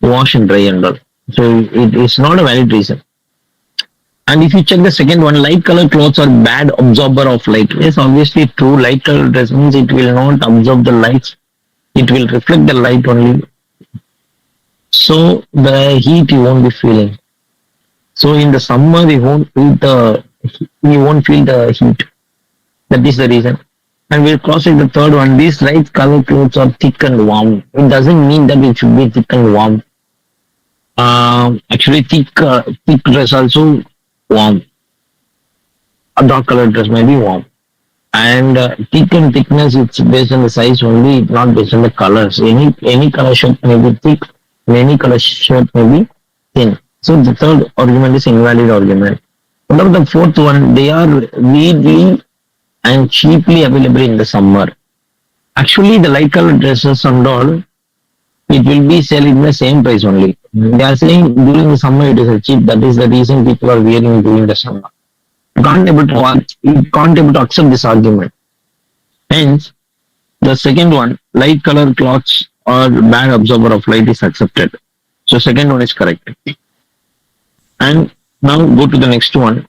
wash and dry and all. So it is not a valid reason. And if you check the second one, light color clothes are bad absorber of light. Yes, obviously true. Light color dress means it will not absorb the lights. It will reflect the light only. So the heat you won't be feeling. So in the summer we won't feel the heat. That is the reason. And we'll cross it the third one. These light color clothes are thick and warm. It doesn't mean that it should be thick and warm. Actually, thick dress also warm. A dark color dress may be warm. And thick and thickness, it's based on the size only, not based on the colors. Any color shirt may be thick, and any color shirt may be thin. So the third argument is invalid argument. What about the fourth one? They are readily and cheaply available in the summer. Actually, the light color dresses and all, it will be selling the same price only. They are saying during the summer it is cheap. That is the reason people are wearing during the summer. You can't able to accept this argument. Hence, the second one, light color cloths or bad absorber of light is accepted. So second one is correct. And now go to the next one.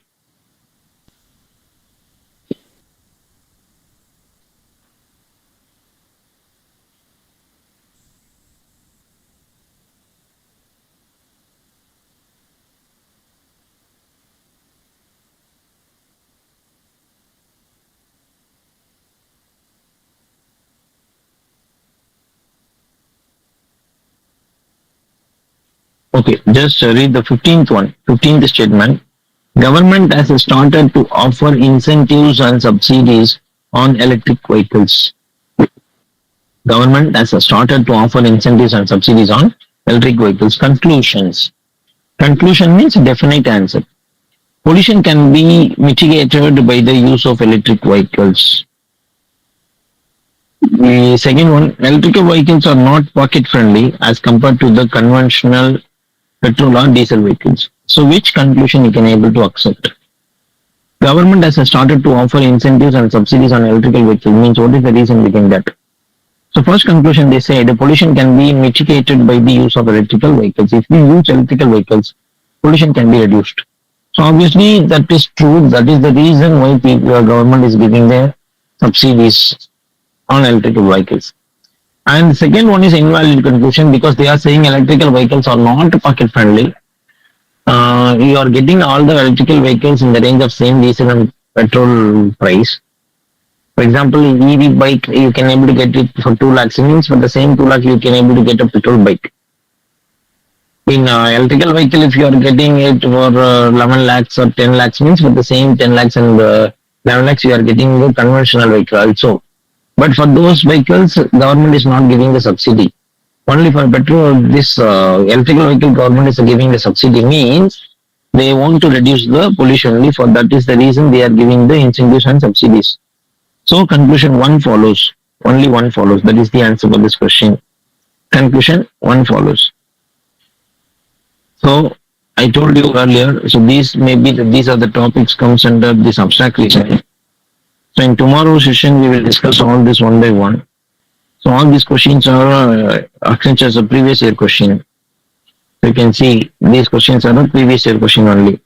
Okay, just read the 15th one. 15th statement. Government has started to offer incentives and subsidies on electric vehicles. Government has started to offer incentives and subsidies on electric vehicles. Conclusions. Conclusion means definite answer. Pollution can be mitigated by the use of electric vehicles. The second one, electrical vehicles are not pocket friendly as compared to the conventional petrol or diesel vehicles. So which conclusion you can able to accept? Government has started to offer incentives and subsidies on electrical vehicles. Means what is the reason behind that? So first conclusion, they say the pollution can be mitigated by the use of electrical vehicles. If we use electrical vehicles, pollution can be reduced. So obviously that is true. That is the reason why the government is giving their subsidies on electrical vehicles. And the second one is invalid conclusion because they are saying electrical vehicles are not pocket friendly. You are getting all the electrical vehicles in the range of same diesel and petrol price. For example, EV bike, you can able to get it for 2 lakhs. Means for the same 2 lakhs, you can able to get a petrol bike. In electrical vehicle, if you are getting it for 11 lakhs or 10 lakhs, means for the same 10 lakhs and 11 lakhs, you are getting the conventional vehicle also. But for those vehicles, government is not giving the subsidy. Only for petrol, this electrical vehicle government is giving the subsidy means they want to reduce the pollution. Only for that is the reason they are giving the incentives and subsidies. So conclusion 1 follows. Only 1 follows. That is the answer for this question. Conclusion 1 follows. So I told you earlier. So these are the topics comes under this abstract reasoning. So in tomorrow's session, we will discuss all this one by one. So all these questions are Accenture as a previous year question. So you can see these questions are the previous year question only.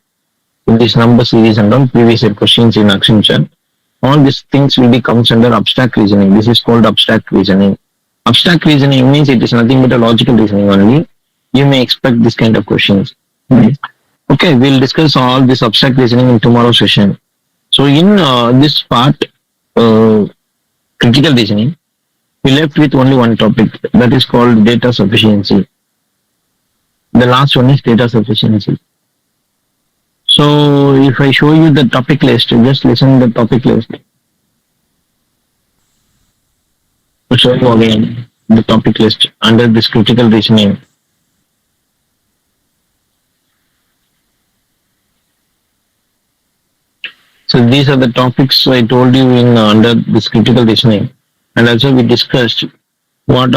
In this number series and all previous year questions in Accenture. All these things will be comes under abstract reasoning. This is called abstract reasoning. Abstract reasoning means it is nothing but a logical reasoning only. You may expect this kind of questions. Okay, we'll discuss all this abstract reasoning in tomorrow's session. So in this part, critical reasoning, we left with only one topic, that is called data sufficiency. The last one is data sufficiency. So if I show you the topic list, just listen to the topic list. I'll show you again the topic list under this critical reasoning. So these are the topics I told you in under this critical reasoning, and also we discussed what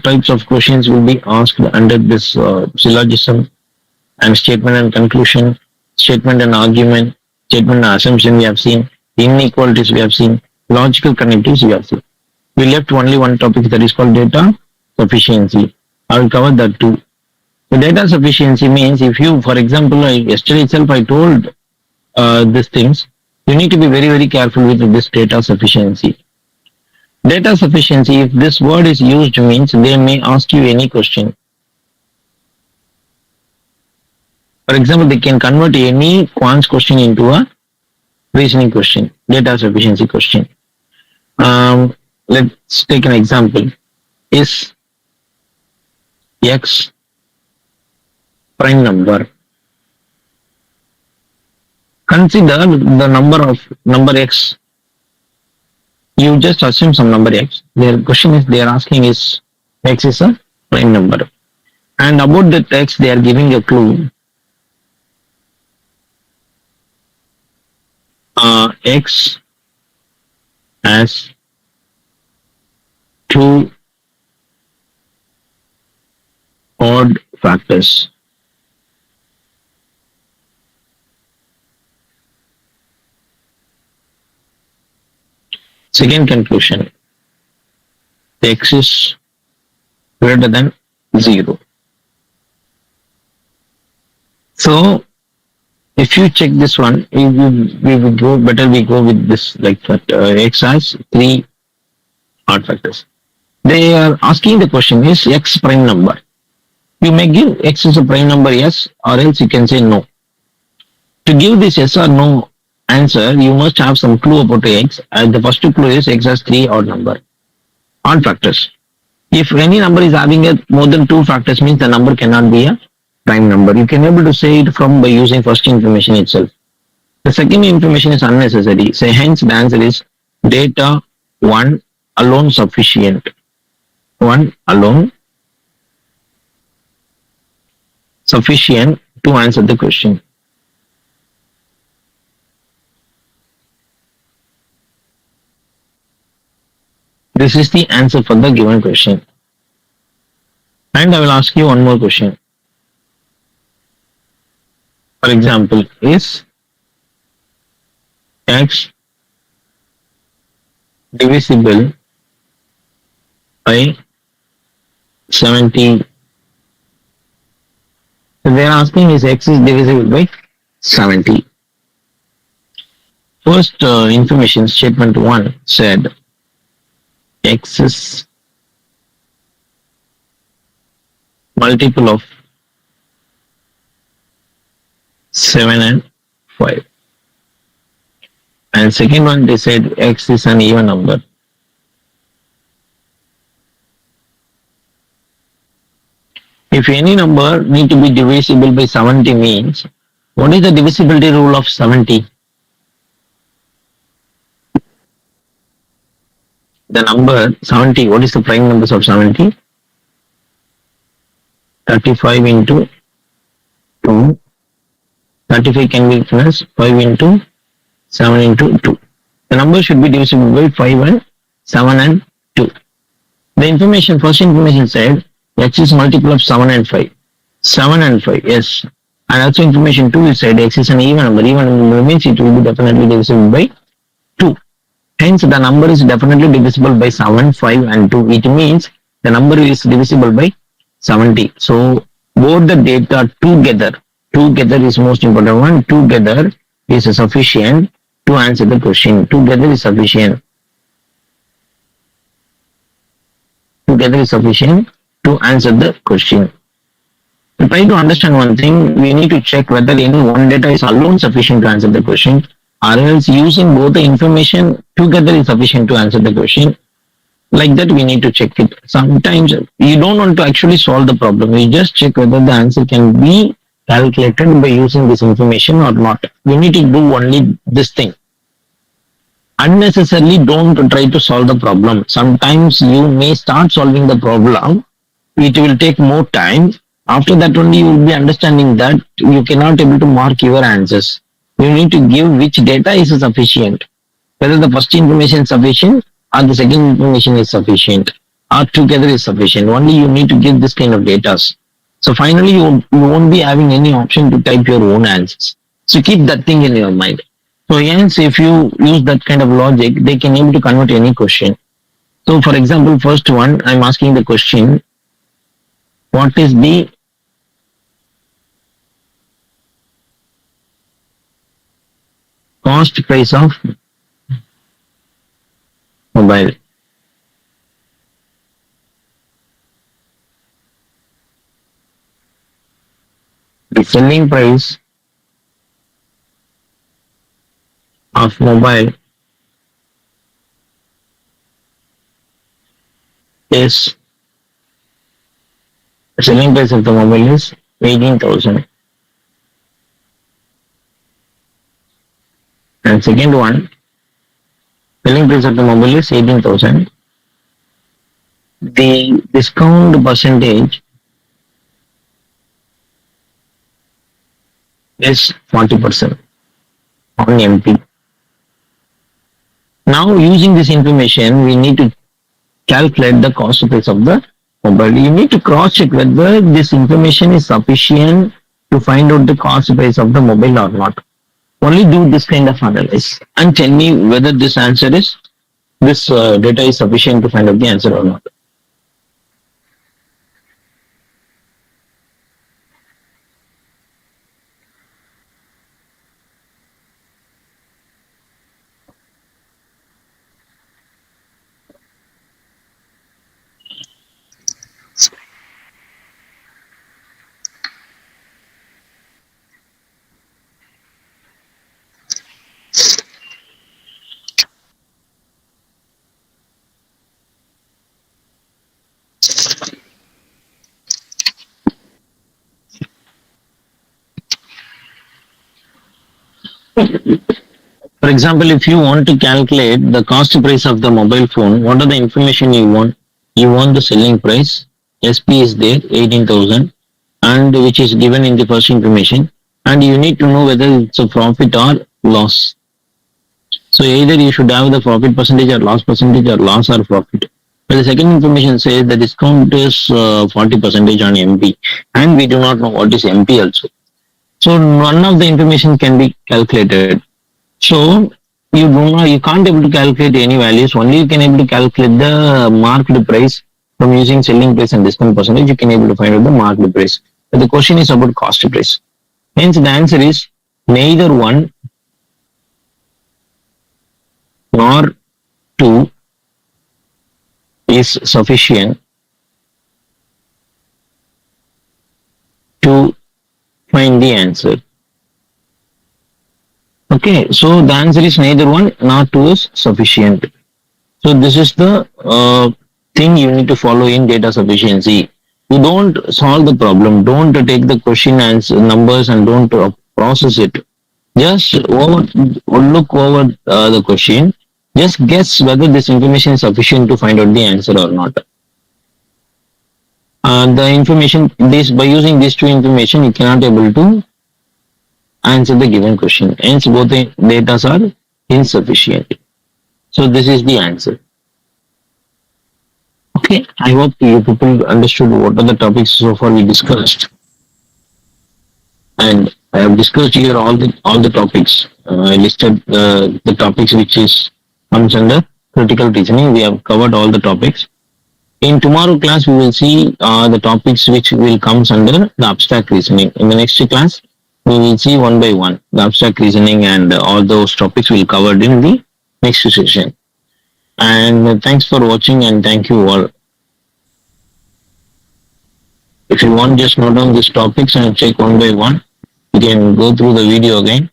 types of questions will be asked under this syllogism and statement and conclusion, statement and argument, statement and assumption we have seen, inequalities we have seen, logical connectives we have seen. We left only one topic, that is called data sufficiency. I will cover that too. The data sufficiency means if you, for example, yesterday itself I told these things, you need to be very, very careful with this data sufficiency. Data sufficiency, if this word is used, means they may ask you any question. For example, they can convert any quants question into a reasoning question, data sufficiency question. Let's take an example. Is X prime number? Consider the number X. You just assume some number X. Their question is, they are asking is X is a prime number. And about that X, they are giving a clue. X has two odd factors. Second conclusion, X is greater than 0. So, if you check this one, we would go better. We go with this like that. X has 3 odd factors. They are asking the question: is X prime number? You may give X is a prime number, yes, or else you can say no. To give this yes or no answer, you must have some clue about X. And the first clue is X has 3 odd factors. If any number is having more than 2 factors, means the number cannot be a prime number. You can able to say it from by using first information itself. The second information is unnecessary. So hence the answer is data 1 alone sufficient. 1 alone sufficient to answer the question. This is the answer for the given question. And I will ask you one more question. For example, is X divisible by 70? So they are asking is X is divisible by 70. First information statement 1 said X is multiple of 7 and 5. And second one, they said X is an even number. If any number need to be divisible by 70 means, what is the divisibility rule of 70? The number 70, what is the prime numbers of 70? 35 into 2. 35 can be written as 5 into 7 into 2. The number should be divisible by 5 and 7 and 2. The information, first information said X is multiple of 7 and 5. 7 and 5, yes. And also information 2 is said X is an even number. Even number means it will be definitely divisible by 2. Hence the number is definitely divisible by 7, 5 and 2. It means the number is divisible by 70. So both the data together is most important one. Together is sufficient to answer the question. Together is sufficient. Together is sufficient to answer the question. To try to understand one thing, we need to check whether any one data is alone sufficient to answer the question, or else using both the information together is sufficient to answer the question. Like that, we need to check it. Sometimes you don't want to actually solve the problem. You just check whether the answer can be calculated by using this information or not. You need to do only this thing. Unnecessarily don't try to solve the problem. Sometimes you may start solving the problem. It will take more time. After that only you will be understanding that you cannot able to mark your answers. You need to give which data is sufficient. Whether the first information is sufficient or the second information is sufficient or together is sufficient. Only you need to give this kind of data. So finally you won't be having any option to type your own answers. So keep that thing in your mind. So hence if you use that kind of logic, they can able to convert any question. So, for example, first one, I'm asking the question, what is the cost price of mobile? The selling price of mobile is selling price of the mobile is 18,000. And second one, selling price of the mobile is 18,000. The discount percentage is 40% on MP. Now, using this information, we need to calculate the cost price of the mobile. You need to cross check whether this information is sufficient to find out the cost price of the mobile or not. Only do this kind of analysis and tell me whether this data is sufficient to find out the answer or not. For example, if you want to calculate the cost price of the mobile phone, what are the information you want? You want the selling price. SP is there, 18,000, and which is given in the first information. And you need to know whether it's a profit or loss. So either you should have the profit percentage or loss or profit. But the second information says the discount is 40% on MP, and we do not know what is MP also. So none of the information can be calculated. So you can't able to calculate any values. Only you can able to calculate the market price from using selling price and discount percentage. You can able to find out the market price. But the question is about cost price. Hence the answer is neither 1 nor 2 is sufficient to find the answer. Okay, so the answer is neither 1 nor 2 is sufficient. So this is the thing you need to follow in data sufficiency. You don't solve the problem, don't take the question and numbers and don't process it. Just look over the question, just guess whether this information is sufficient to find out the answer or not. The information, by using these two information, you cannot able to answer the given question. Hence, both the data are insufficient. So this is the answer. Okay, I hope you people understood what are the topics so far we discussed. And I have discussed here all the topics. I listed the topics which comes under critical reasoning. We have covered all the topics. In tomorrow class, we will see the topics which will comes under the abstract reasoning. In the next class, we will see one by one the abstract reasoning and all those topics will covered in the next session. And thanks for watching and thank you all. If you want, just note down these topics and check one by one. You can go through the video again.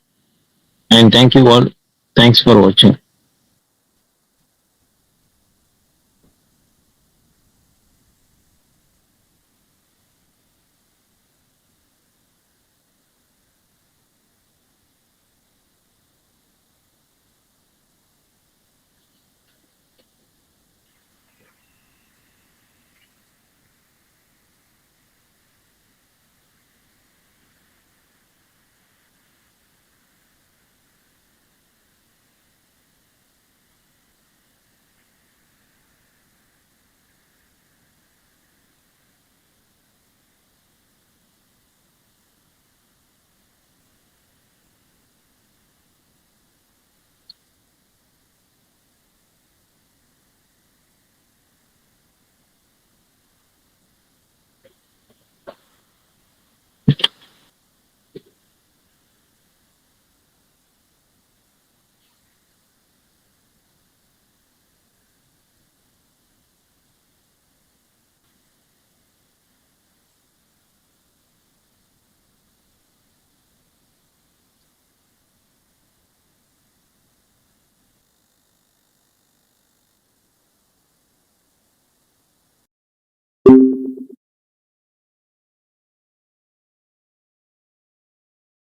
And thank you all. Thanks for watching.